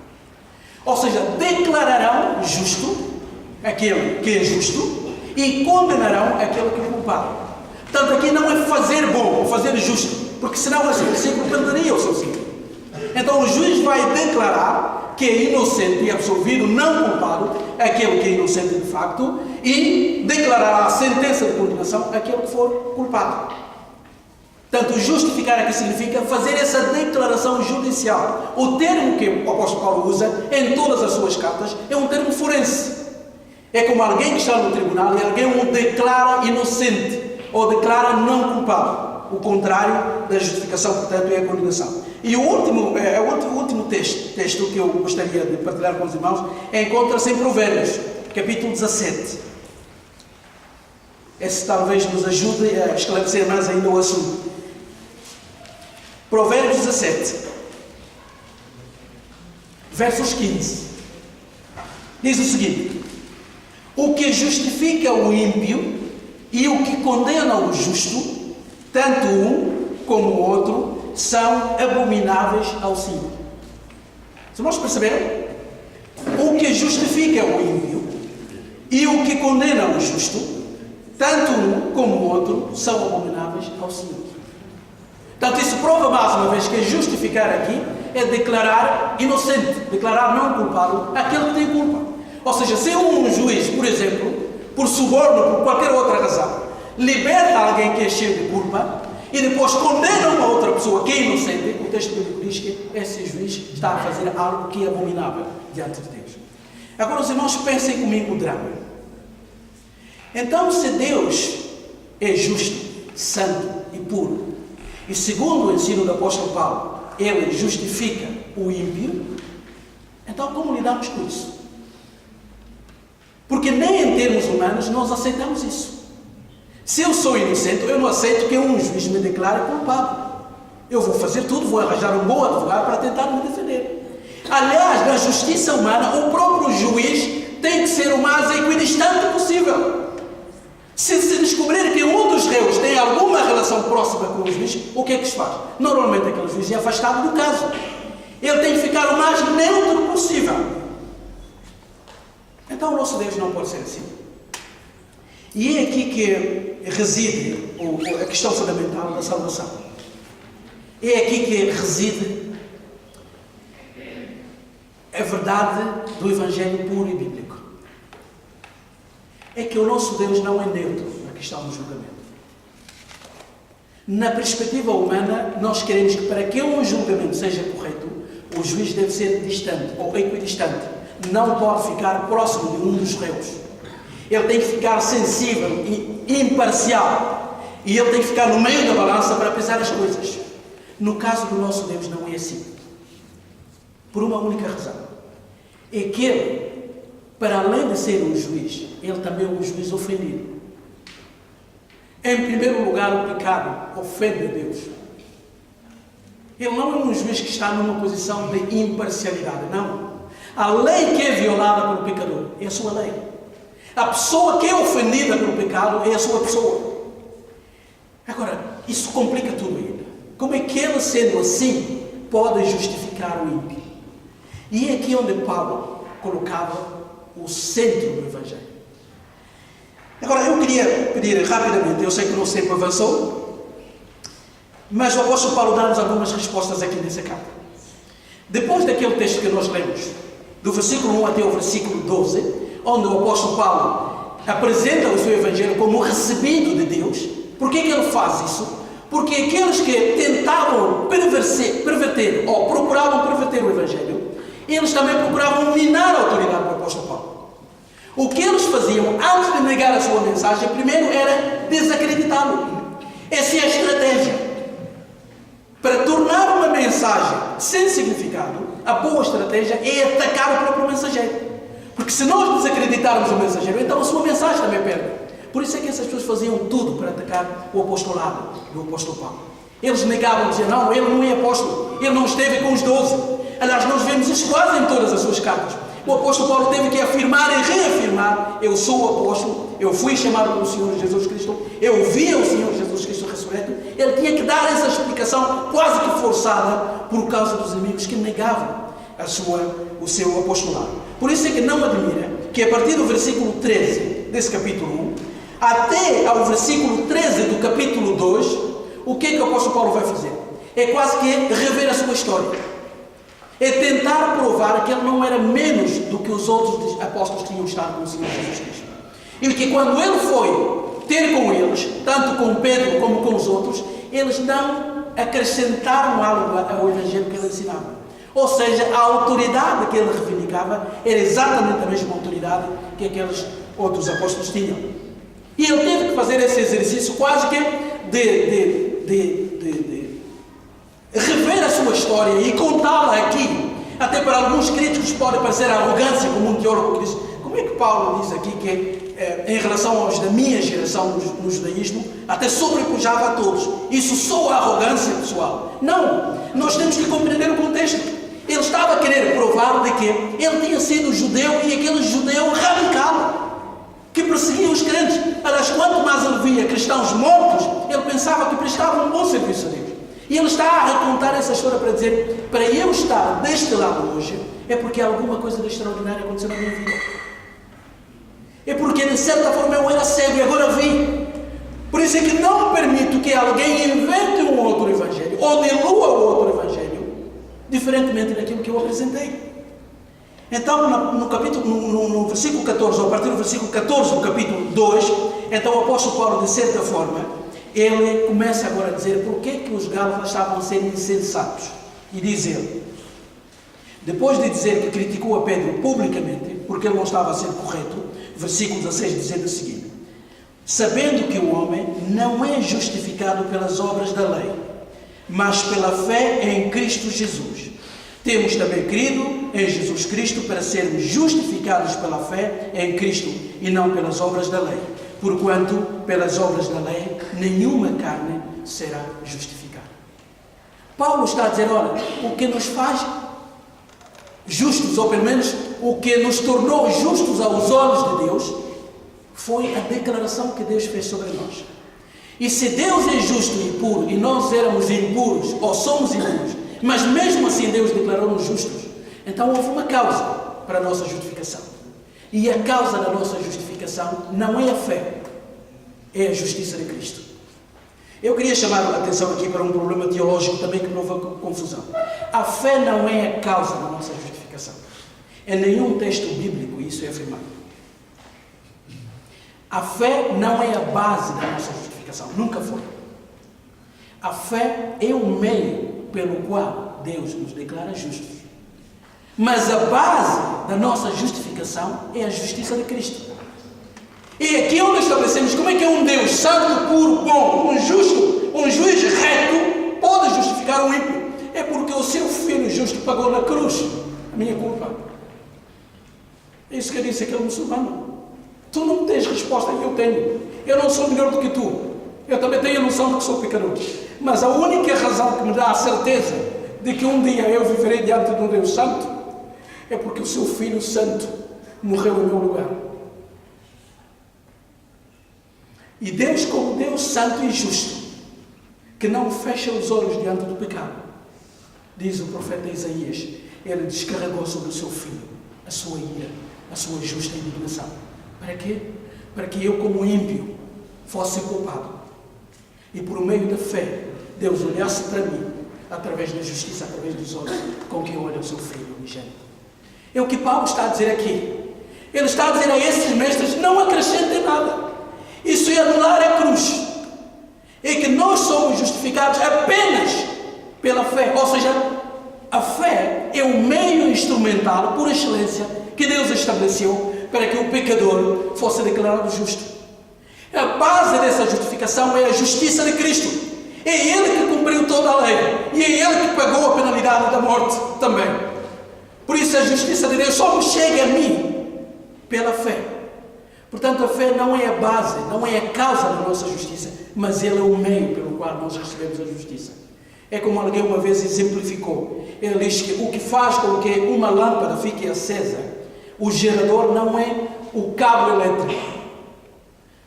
[SPEAKER 1] Ou seja, declararão justo aquele que é justo e condenarão aquele que é culpado. Portanto, aqui não é fazer bom ou fazer justo, porque senão esse versículo perderia o seu sentido. Então o juiz vai declarar que é inocente e absolvido, não culpado, aquele que é inocente de facto, e declarará a sentença de condenação àquele que for culpado. Portanto, justificar aqui significa fazer essa declaração judicial. O termo que o apóstolo Paulo usa em todas as suas cartas é um termo forense. É como alguém que está no tribunal e alguém o declara inocente ou declara não culpado. O contrário da justificação, portanto, é a condenação. E o último texto que eu gostaria de partilhar com os irmãos encontra-se em Provérbios, capítulo 17. Esse talvez nos ajude a esclarecer mais ainda o assunto. Provérbios 17, versos 15. Diz o seguinte: o que justifica o ímpio e o que condena o justo, tanto um como o outro, são abomináveis ao Senhor. Se nós perceberam, o que justifica o ímpio e o que condena o justo, tanto um como o outro, são abomináveis ao Senhor. Portanto, isso prova mais uma vez que justificar aqui é declarar inocente, declarar não culpado aquele que tem culpa. Ou seja, se um juiz, por exemplo, por suborno, por qualquer outra razão, liberta alguém que é cheio de culpa e depois condena uma outra pessoa que é inocente, o texto bíblico diz que esse juiz está a fazer algo que é abominável diante de Deus. Agora, os irmãos, pensem comigo o drama. Então, se Deus é justo, santo e puro, e segundo o ensino do apóstolo Paulo, ele justifica o ímpio, então como lidamos com isso? Porque nem em termos humanos nós aceitamos isso. Se eu sou inocente, eu não aceito que um juiz me declare culpado. Eu vou fazer tudo, vou arranjar um bom advogado para tentar me defender. Aliás, na justiça humana, o próprio juiz tem que ser o mais equidistante possível. Se descobrir que um dos réus tem alguma relação próxima com o juiz, o que é que se faz? Normalmente aquele juiz é afastado do caso. Ele tem que ficar o mais neutro possível. Então o nosso Deus não pode ser assim. E é aqui que reside a questão fundamental da salvação. É aqui que reside a verdade do Evangelho puro e bíblico. É que o nosso Deus não é neutro na questão do julgamento. Na perspectiva humana, nós queremos que para que um julgamento seja correto, o juiz deve ser distante ou equidistante. Não pode ficar próximo de um dos réus. Ele tem que ficar sensível e imparcial. E ele tem que ficar no meio da balança para pesar as coisas. No caso do nosso Deus não é assim. Por uma única razão. É que ele para além de ser um juiz, ele também é um juiz ofendido. Em primeiro lugar, o pecado ofende a Deus. Ele não é um juiz que está numa posição de imparcialidade, não. A lei que é violada pelo pecador é a sua lei. A pessoa que é ofendida pelo pecado é a sua pessoa. Agora, isso complica tudo ainda. Como é que ele, sendo assim, pode justificar o ímpio? E é aqui onde Paulo colocava o centro do Evangelho. Agora, eu queria pedir rapidamente, eu sei que o nosso tempo avançou, mas o apóstolo Paulo dá-nos algumas respostas aqui nessa carta. Depois daquele texto que nós lemos, do versículo 1 até o versículo 12, onde o apóstolo Paulo apresenta o seu Evangelho como recebido de Deus. Por que ele faz isso? Porque aqueles que tentavam perverter ou procuravam perverter o Evangelho, eles também procuravam minar a autoridade do apóstolo Paulo. O que eles faziam antes de negar a sua mensagem, primeiro era desacreditá-lo. Essa é a estratégia. Para tornar uma mensagem sem significado, a boa estratégia é atacar o próprio mensageiro. Porque se nós desacreditarmos o mensageiro, então a sua mensagem também perde. Por isso é que essas pessoas faziam tudo para atacar o apostolado do apóstolo Paulo. Eles negavam, diziam, não, ele não é apóstolo, ele não esteve com os 12. Aliás, nós vemos isso quase em todas as suas cartas. O apóstolo Paulo teve que afirmar e reafirmar, eu sou o apóstolo, eu fui chamado pelo Senhor Jesus Cristo, eu vi o Senhor Jesus Cristo ressurreto. Ele tinha que dar essa explicação quase que forçada por causa dos inimigos que negavam o seu apostolado. Por isso é que não admira que a partir do versículo 13 desse capítulo 1 até ao versículo 13 do capítulo 2, o que é que o apóstolo Paulo vai fazer? É quase que rever a sua história. É tentar provar que ele não era menos do que os outros apóstolos que tinham estado com o Senhor Jesus Cristo. E que quando ele foi ter com eles, tanto com Pedro como com os outros, eles não acrescentaram algo ao Evangelho que ele ensinava. Ou seja, a autoridade que ele reivindicava era exatamente a mesma autoridade que aqueles outros apóstolos tinham. E ele teve que fazer esse exercício quase que de rever a sua história e contá-la aqui. Até para alguns críticos pode parecer arrogância, como um teólogo que diz, como é que Paulo diz aqui que em relação aos da minha geração no judaísmo, até sobrepujava a todos. Isso soa arrogância, pessoal. Não, nós temos que compreender o contexto. Ele estava a querer provar de que ele tinha sido judeu e aquele judeu radical, que perseguia os crentes. Aliás, quanto mais ele via cristãos mortos, ele pensava que prestavam um bom serviço a Deus. E ele está a recontar essa história para dizer, para eu estar deste lado hoje, é porque alguma coisa de extraordinária aconteceu na minha vida. É porque, de certa forma, eu era cego e agora vi. Por isso é que não permito que alguém invente um outro evangelho, ou dilua o outro evangelho, diferentemente daquilo que eu apresentei. Então, no versículo 14, ou a partir do versículo 14 do capítulo 2, então o apóstolo Paulo, de certa forma, ele começa agora a dizer por que os gálatas estavam a ser insensatos. E diz ele, depois de dizer que criticou a Pedro publicamente, porque ele não estava a ser correto, versículo 16 dizendo o seguinte, sabendo que o homem não é justificado pelas obras da lei, mas pela fé em Cristo Jesus. Temos também crido em Jesus Cristo para sermos justificados pela fé em Cristo e não pelas obras da lei. Porquanto, pelas obras da lei, nenhuma carne será justificada. Paulo está a dizer, olha, o que nos faz justos, ou pelo menos o que nos tornou justos aos olhos de Deus, foi a declaração que Deus fez sobre nós. E se Deus é justo e puro, e nós éramos impuros, ou somos impuros, mas mesmo assim Deus declarou-nos justos, então houve uma causa para a nossa justificação. E a causa da nossa justificação não é a fé, é a justiça de Cristo. Eu queria chamar a atenção aqui para um problema teológico também que provoca confusão. A fé não é a causa da nossa justificação. Em nenhum texto bíblico isso é afirmado. A fé não é a base da nossa justificação, nunca foi. A fé é o meio pelo qual Deus nos declara justos. Mas a base da nossa justificação é a justiça de Cristo. E aqui onde estabelecemos como é que um Deus santo, puro, bom, um justo, um juiz reto, pode justificar um ímpio. É porque o seu Filho justo pagou na cruz a minha culpa. É isso que eu disse àquele muçulmano. Tu não tens resposta, eu tenho. Eu não sou melhor do que tu. Eu também tenho a noção de que sou pecador. Mas a única razão que me dá a certeza de que um dia eu viverei diante de um Deus Santo é porque o seu Filho Santo morreu em meu lugar. E Deus, como Deus Santo e Justo, que não fecha os olhos diante do pecado, diz o profeta Isaías, ele descarregou sobre o seu Filho a sua ira, a sua justa indignação. Para quê? Para que eu, como ímpio, fosse poupado. E por meio da fé, Deus olhasse para mim, através da justiça, através dos olhos com que olha o seu Filho unigênito. É o que Paulo está a dizer aqui. Ele está a dizer a esses mestres, não acrescentem nada. Isso é anular a cruz. É que nós somos justificados apenas pela fé. Ou seja, a fé é o meio instrumental, por excelência, que Deus estabeleceu para que o pecador fosse declarado justo. A base dessa justificação é a justiça de Cristo. É Ele que cumpriu toda a lei. E é Ele que pagou a penalidade da morte também. Por isso a justiça de Deus só me chega a mim pela fé. Portanto, a fé não é a base, não é a causa da nossa justiça, mas Ele é o meio pelo qual nós recebemos a justiça. É como alguém uma vez exemplificou. Ele diz que o que faz com que uma lâmpada fique acesa, o gerador não é o cabo elétrico.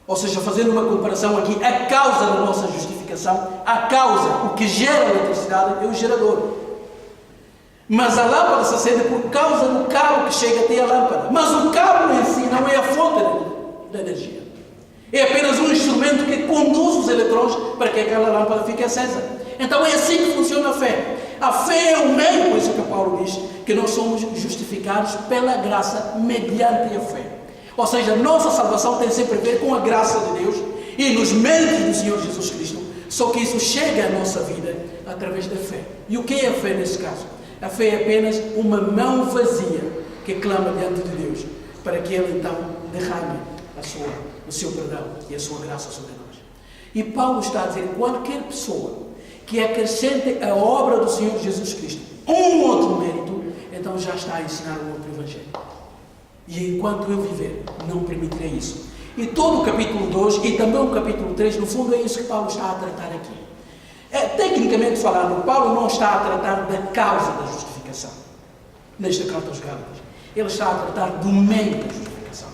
[SPEAKER 1] Ou seja, fazendo uma comparação aqui, a causa da nossa justificação, a causa, o que gera a eletricidade é o gerador. Mas a lâmpada se acende por causa do cabo que chega até a lâmpada. Mas o cabo em si não é a fonte da energia. É apenas um instrumento que conduz os eletrões para que aquela lâmpada fique acesa. Então é assim que funciona a fé. A fé é o meio, por isso que Paulo diz que nós somos justificados pela graça mediante a fé. Ou seja, nossa salvação tem sempre a ver com a graça de Deus e nos méritos do Senhor Jesus Cristo. Só que isso chega à nossa vida através da fé. E o que é a fé nesse caso? A fé é apenas uma mão vazia que clama diante de Deus para que Ele então derrame o seu perdão e a sua graça sobre nós. E Paulo está a dizer que qualquer pessoa que acrescente a obra do Senhor Jesus Cristo um outro mérito, então já está a ensinar um outro evangelho. E enquanto eu viver, não permitirei isso. E todo o capítulo 2 e também o capítulo 3, no fundo é isso que Paulo está a tratar aqui. Tecnicamente falando, Paulo não está a tratar da causa da justificação nesta carta aos Gálatas. Ele está a tratar do meio da justificação.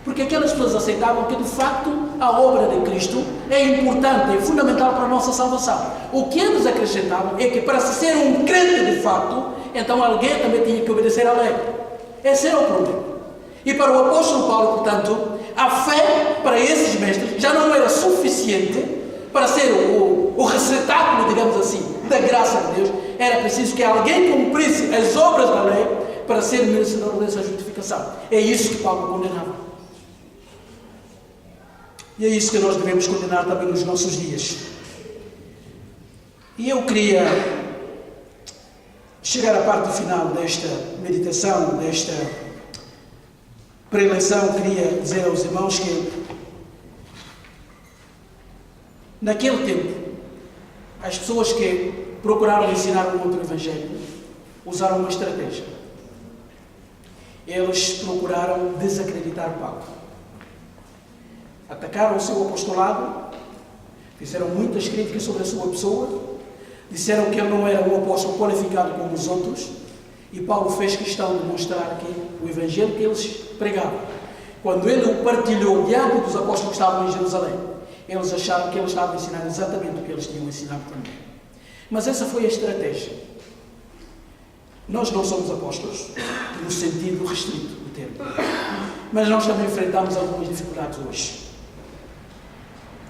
[SPEAKER 1] Porque aquelas pessoas aceitavam que, de facto, a obra de Cristo é importante, é fundamental para a nossa salvação. O que eles acrescentavam é que, para se ser um crente de facto, então alguém também tinha que obedecer à lei. Esse era o problema. E para o apóstolo Paulo, portanto, a fé para esses mestres já não era suficiente para ser o receptáculo, digamos assim, da graça de Deus. Era preciso que alguém cumprisse as obras da lei para ser merecedor dessa justificação. É isso que Paulo condenava. E é isso que nós devemos condenar também nos nossos dias. E eu queria chegar à parte final desta meditação, desta preleção. Queria dizer aos irmãos que naquele tempo as pessoas que procuraram ensinar um outro evangelho usaram uma estratégia. Eles procuraram desacreditar Paulo. Atacaram o seu apostolado, fizeram muitas críticas sobre a sua pessoa, disseram que ele não era um apóstolo qualificado como os outros, e Paulo fez questão de mostrar que o evangelho que eles pregavam, quando ele o partilhou diante dos apóstolos que estavam em Jerusalém, eles acharam que ele estava a ensinar exatamente o que eles tinham ensinado também. Mas essa foi a estratégia. Nós não somos apóstolos, no sentido restrito do termo, mas nós também enfrentamos algumas dificuldades hoje.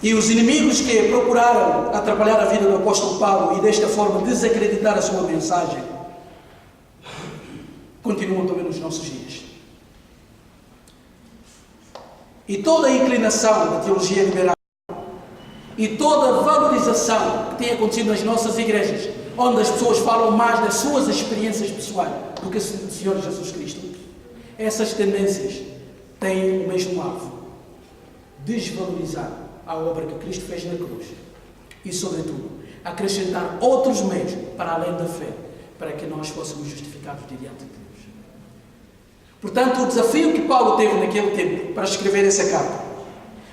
[SPEAKER 1] E os inimigos que procuraram atrapalhar a vida do apóstolo Paulo e desta forma desacreditar a sua mensagem, continuam também nos nossos dias. E toda a inclinação da teologia liberal e toda a valorização que tem acontecido nas nossas igrejas, onde as pessoas falam mais das suas experiências pessoais do que do Senhor Jesus Cristo, essas tendências têm o mesmo alvo: desvalorizar a obra que Cristo fez na cruz e, sobretudo, acrescentar outros meios para além da fé, para que nós fôssemos justificados diante de Deus. Portanto, o desafio que Paulo teve naquele tempo para escrever essa carta,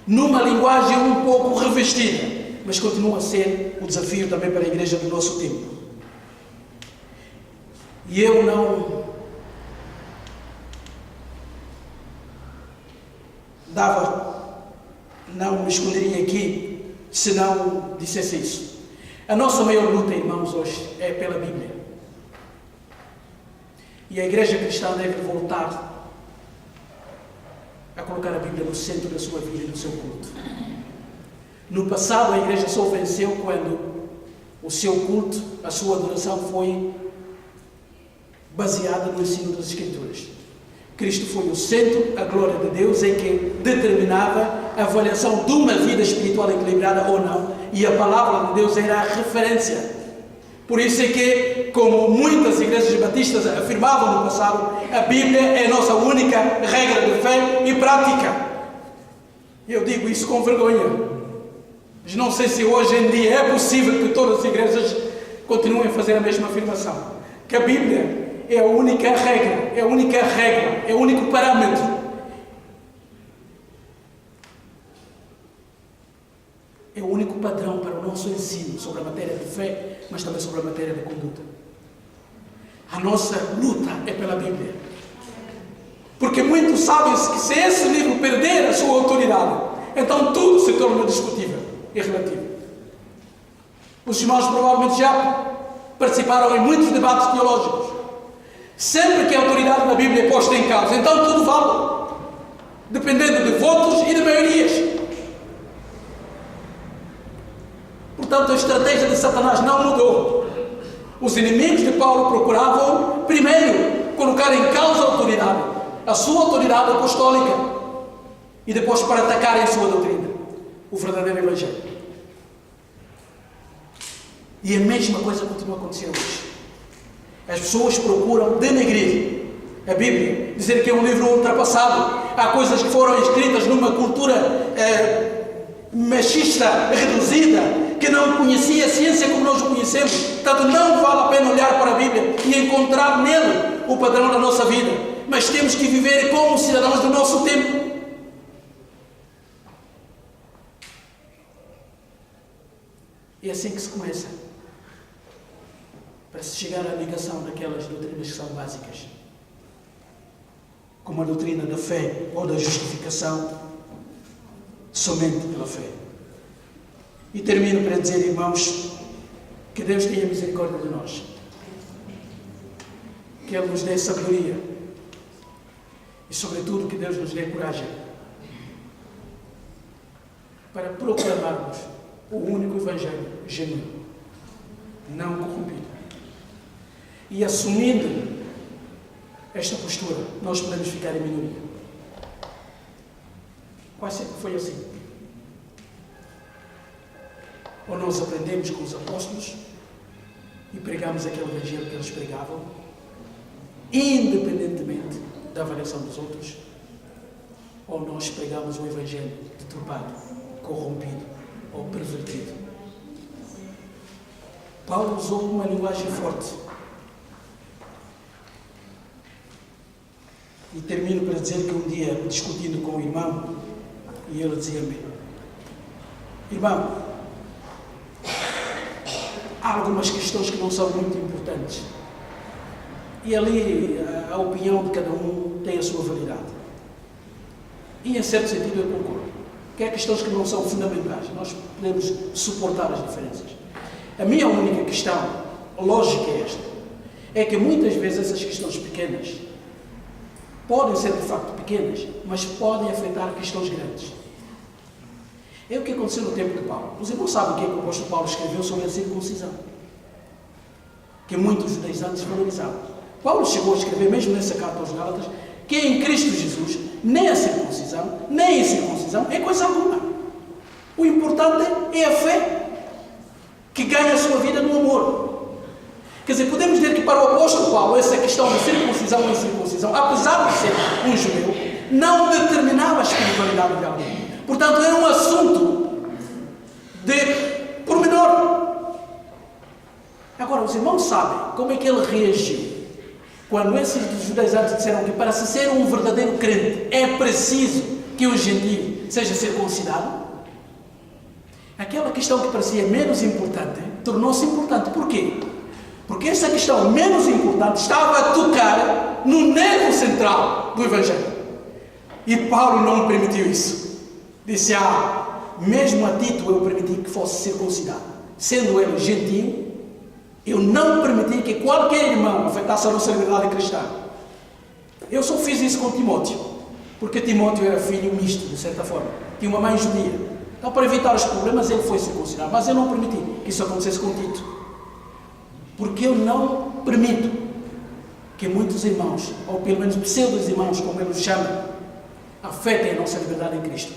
[SPEAKER 1] numa linguagem um pouco revestida, mas continua a ser o desafio também para a igreja do nosso tempo. E eu não me esconderia aqui se não dissesse isso. A nossa maior luta, irmãos, hoje é pela Bíblia. E a igreja cristã deve voltar a colocar a Bíblia no centro da sua vida e do seu culto. No passado, a igreja só venceu quando o seu culto, a sua adoração foi baseada no ensino das Escrituras. Cristo foi o centro, a glória de Deus é que determinava a avaliação de uma vida espiritual equilibrada ou não, e a palavra de Deus era a referência. Por isso é que, como muitas igrejas batistas afirmavam no passado, a Bíblia é a nossa única regra de fé e prática. Eu digo isso com vergonha. Mas não sei se hoje em dia é possível que todas as igrejas continuem a fazer a mesma afirmação. Que a Bíblia é a única regra, é o único parâmetro. É o único padrão para o nosso ensino sobre a matéria de fé, mas também sobre a matéria de conduta. A nossa luta é pela Bíblia. Porque muitos sabem que se esse livro perder a sua autoridade, então tudo se torna discutível e relativo. Os irmãos provavelmente já participaram em muitos debates teológicos. Sempre que a autoridade da Bíblia é posta em causa, então tudo vale, dependendo de votos e de maiorias. Portanto, a estratégia de Satanás não mudou. Os inimigos de Paulo procuravam, primeiro, colocar em causa a autoridade, a sua autoridade apostólica, e depois para atacarem a sua doutrina, o verdadeiro Evangelho. E a mesma coisa continua a acontecer hoje. As pessoas procuram denegrir a Bíblia, dizer que é um livro ultrapassado. Há coisas que foram escritas numa cultura machista, reduzida, que não conhecia a ciência como nós o conhecemos. Portanto, não vale a pena olhar para a Bíblia e encontrar nele o padrão da nossa vida. Mas temos que viver como cidadãos do nosso tempo. É assim que se começa. Para se chegar à ligação daquelas doutrinas que são básicas, como a doutrina da fé ou da justificação somente pela fé. E termino para dizer, irmãos, que Deus tenha misericórdia de nós, que Ele nos dê sabedoria e, sobretudo, que Deus nos dê coragem para proclamarmos o único Evangelho genuíno, não corrompido. E assumindo esta postura, nós podemos ficar em minoria. Quase sempre foi assim. Ou nós aprendemos com os apóstolos e pregamos aquele Evangelho que eles pregavam, independentemente da avaliação dos outros, ou nós pregamos o Evangelho deturpado, corrompido ou pervertido. Paulo usou uma linguagem forte. E termino para dizer que um dia, discutindo com o irmão, e ele dizia-me: irmão, há algumas questões que não são muito importantes. E ali a opinião de cada um tem a sua validade. E em certo sentido eu concordo. Que há questões que não são fundamentais. Nós podemos suportar as diferenças. A minha única questão lógica é esta. É que muitas vezes essas questões pequenas podem ser de facto pequenas, mas podem afetar questões grandes. É o que aconteceu no tempo de Paulo. Os irmãos sabem o que é que o apóstolo Paulo escreveu sobre a circuncisão, que muitos judeus antes valorizavam. Paulo chegou a escrever, mesmo nessa carta aos Gálatas, que em Cristo Jesus nem a circuncisão, nem a incircuncisão é coisa alguma. O importante é a fé, que ganha a sua vida no amor. Quer dizer, podemos dizer que para o apóstolo Paulo, essa questão de circuncisão ou incircuncisão, apesar de ser um judeu, não determinava a espiritualidade de alguém. Portanto, era um assunto de pormenor. Agora, os irmãos sabem como é que ele reagiu Quando esses judaizantes disseram que para se ser um verdadeiro crente é preciso que o gentio seja circuncidado, aquela questão que parecia menos importante tornou-se importante. Por quê? Porque essa questão menos importante estava a tocar no nervo central do Evangelho. E Paulo não permitiu isso. Disse, mesmo a Tito eu permiti que fosse circuncidado. Sendo ele gentio, eu não permiti que qualquer irmão afetasse a nossa liberdade cristã. Eu só fiz isso com Timóteo, porque Timóteo era filho misto, de certa forma. Tinha uma mãe judia. Então, para evitar os problemas, ele foi circuncidado. Mas eu não permiti que isso acontecesse com Tito. Porque eu não permito que muitos irmãos, ou pelo menos pseudo-irmãos, como ele os chama, afetem a nossa liberdade em Cristo.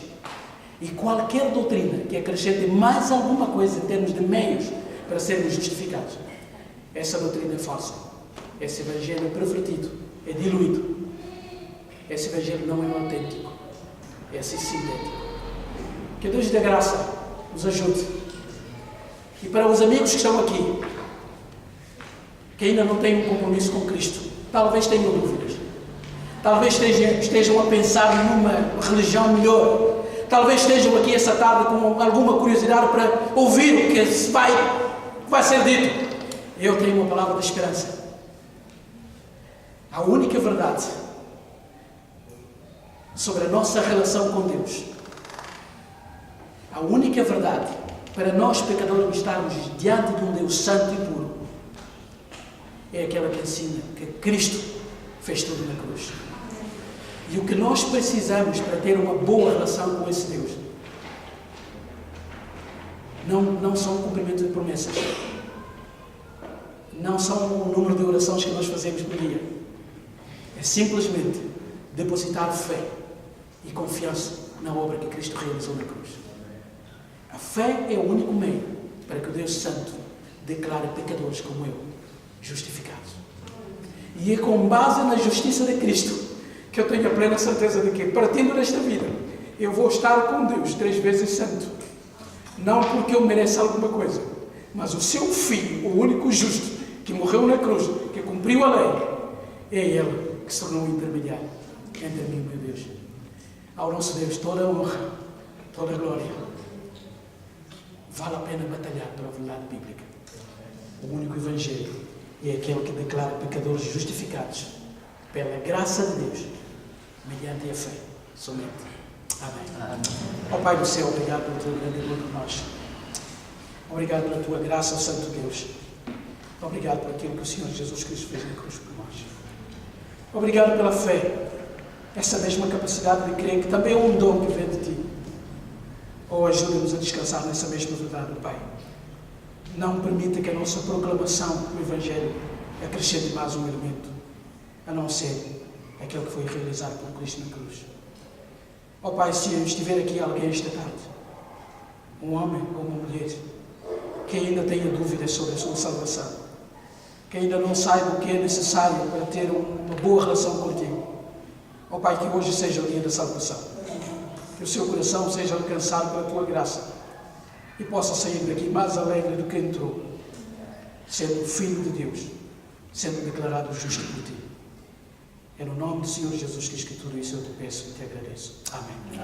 [SPEAKER 1] E qualquer doutrina que acrescente mais alguma coisa em termos de meios para sermos justificados, essa doutrina é falsa. Esse evangelho é pervertido, é diluído. Esse evangelho não é autêntico, é sintético. Que Deus dê graça, nos ajude. E para os amigos que estão aqui, que ainda não têm um compromisso com Cristo, talvez tenham dúvidas, talvez estejam a pensar numa religião melhor, talvez estejam aqui essa tarde com alguma curiosidade para ouvir o que vai ser dito. Eu tenho uma palavra de esperança. A única verdade sobre a nossa relação com Deus, a única verdade para nós pecadores estarmos diante de um Deus santo e puro, é aquela que ensina que Cristo fez tudo na cruz. E o que nós precisamos para ter uma boa relação com esse Deus não são o cumprimento de promessas, não são o número de orações que nós fazemos por dia. É simplesmente depositar fé e confiança na obra que Cristo realizou na cruz. A fé é o único meio para que o Deus Santo declare pecadores como eu justificados. E é com base na justiça de Cristo que eu tenho a plena certeza de que, partindo desta vida, eu vou estar com Deus 3 vezes santo. Não porque eu mereça alguma coisa, mas o seu Filho, o único justo, que morreu na cruz, que cumpriu a lei, é Ele que se tornou um intermediário entre mim e meu Deus. Ao nosso Deus toda a honra, toda a glória. Vale a pena batalhar pela verdade bíblica. O único Evangelho é aquele que declara pecadores justificados pela graça de Deus, mediante a fé, somente. Amém. Ó Pai do céu, obrigado pelo teu grande amor por nós. Obrigado pela tua graça, ó Santo Deus. Obrigado por aquilo que o Senhor Jesus Cristo fez na cruz por nós. Obrigado pela fé, essa mesma capacidade de crer que também é um dom que vem de Ti. Oh, ajuda-nos a descansar nessa mesma verdade, Pai. Não permita que a nossa proclamação do Evangelho acrescente mais um elemento, a não ser aquele que foi realizado por Cristo na cruz. Ó Pai, se estiver aqui alguém esta tarde, um homem ou uma mulher, que ainda tenha dúvidas sobre a sua salvação, que ainda não saiba o que é necessário para ter uma boa relação contigo, ó Pai, que hoje seja o dia da salvação, que o seu coração seja alcançado pela Tua graça e possa sair daqui mais alegre do que entrou, sendo filho de Deus, sendo declarado justo por Ti. É no nome do Senhor Jesus Cristo que tudo isso eu te peço e te agradeço. Amém.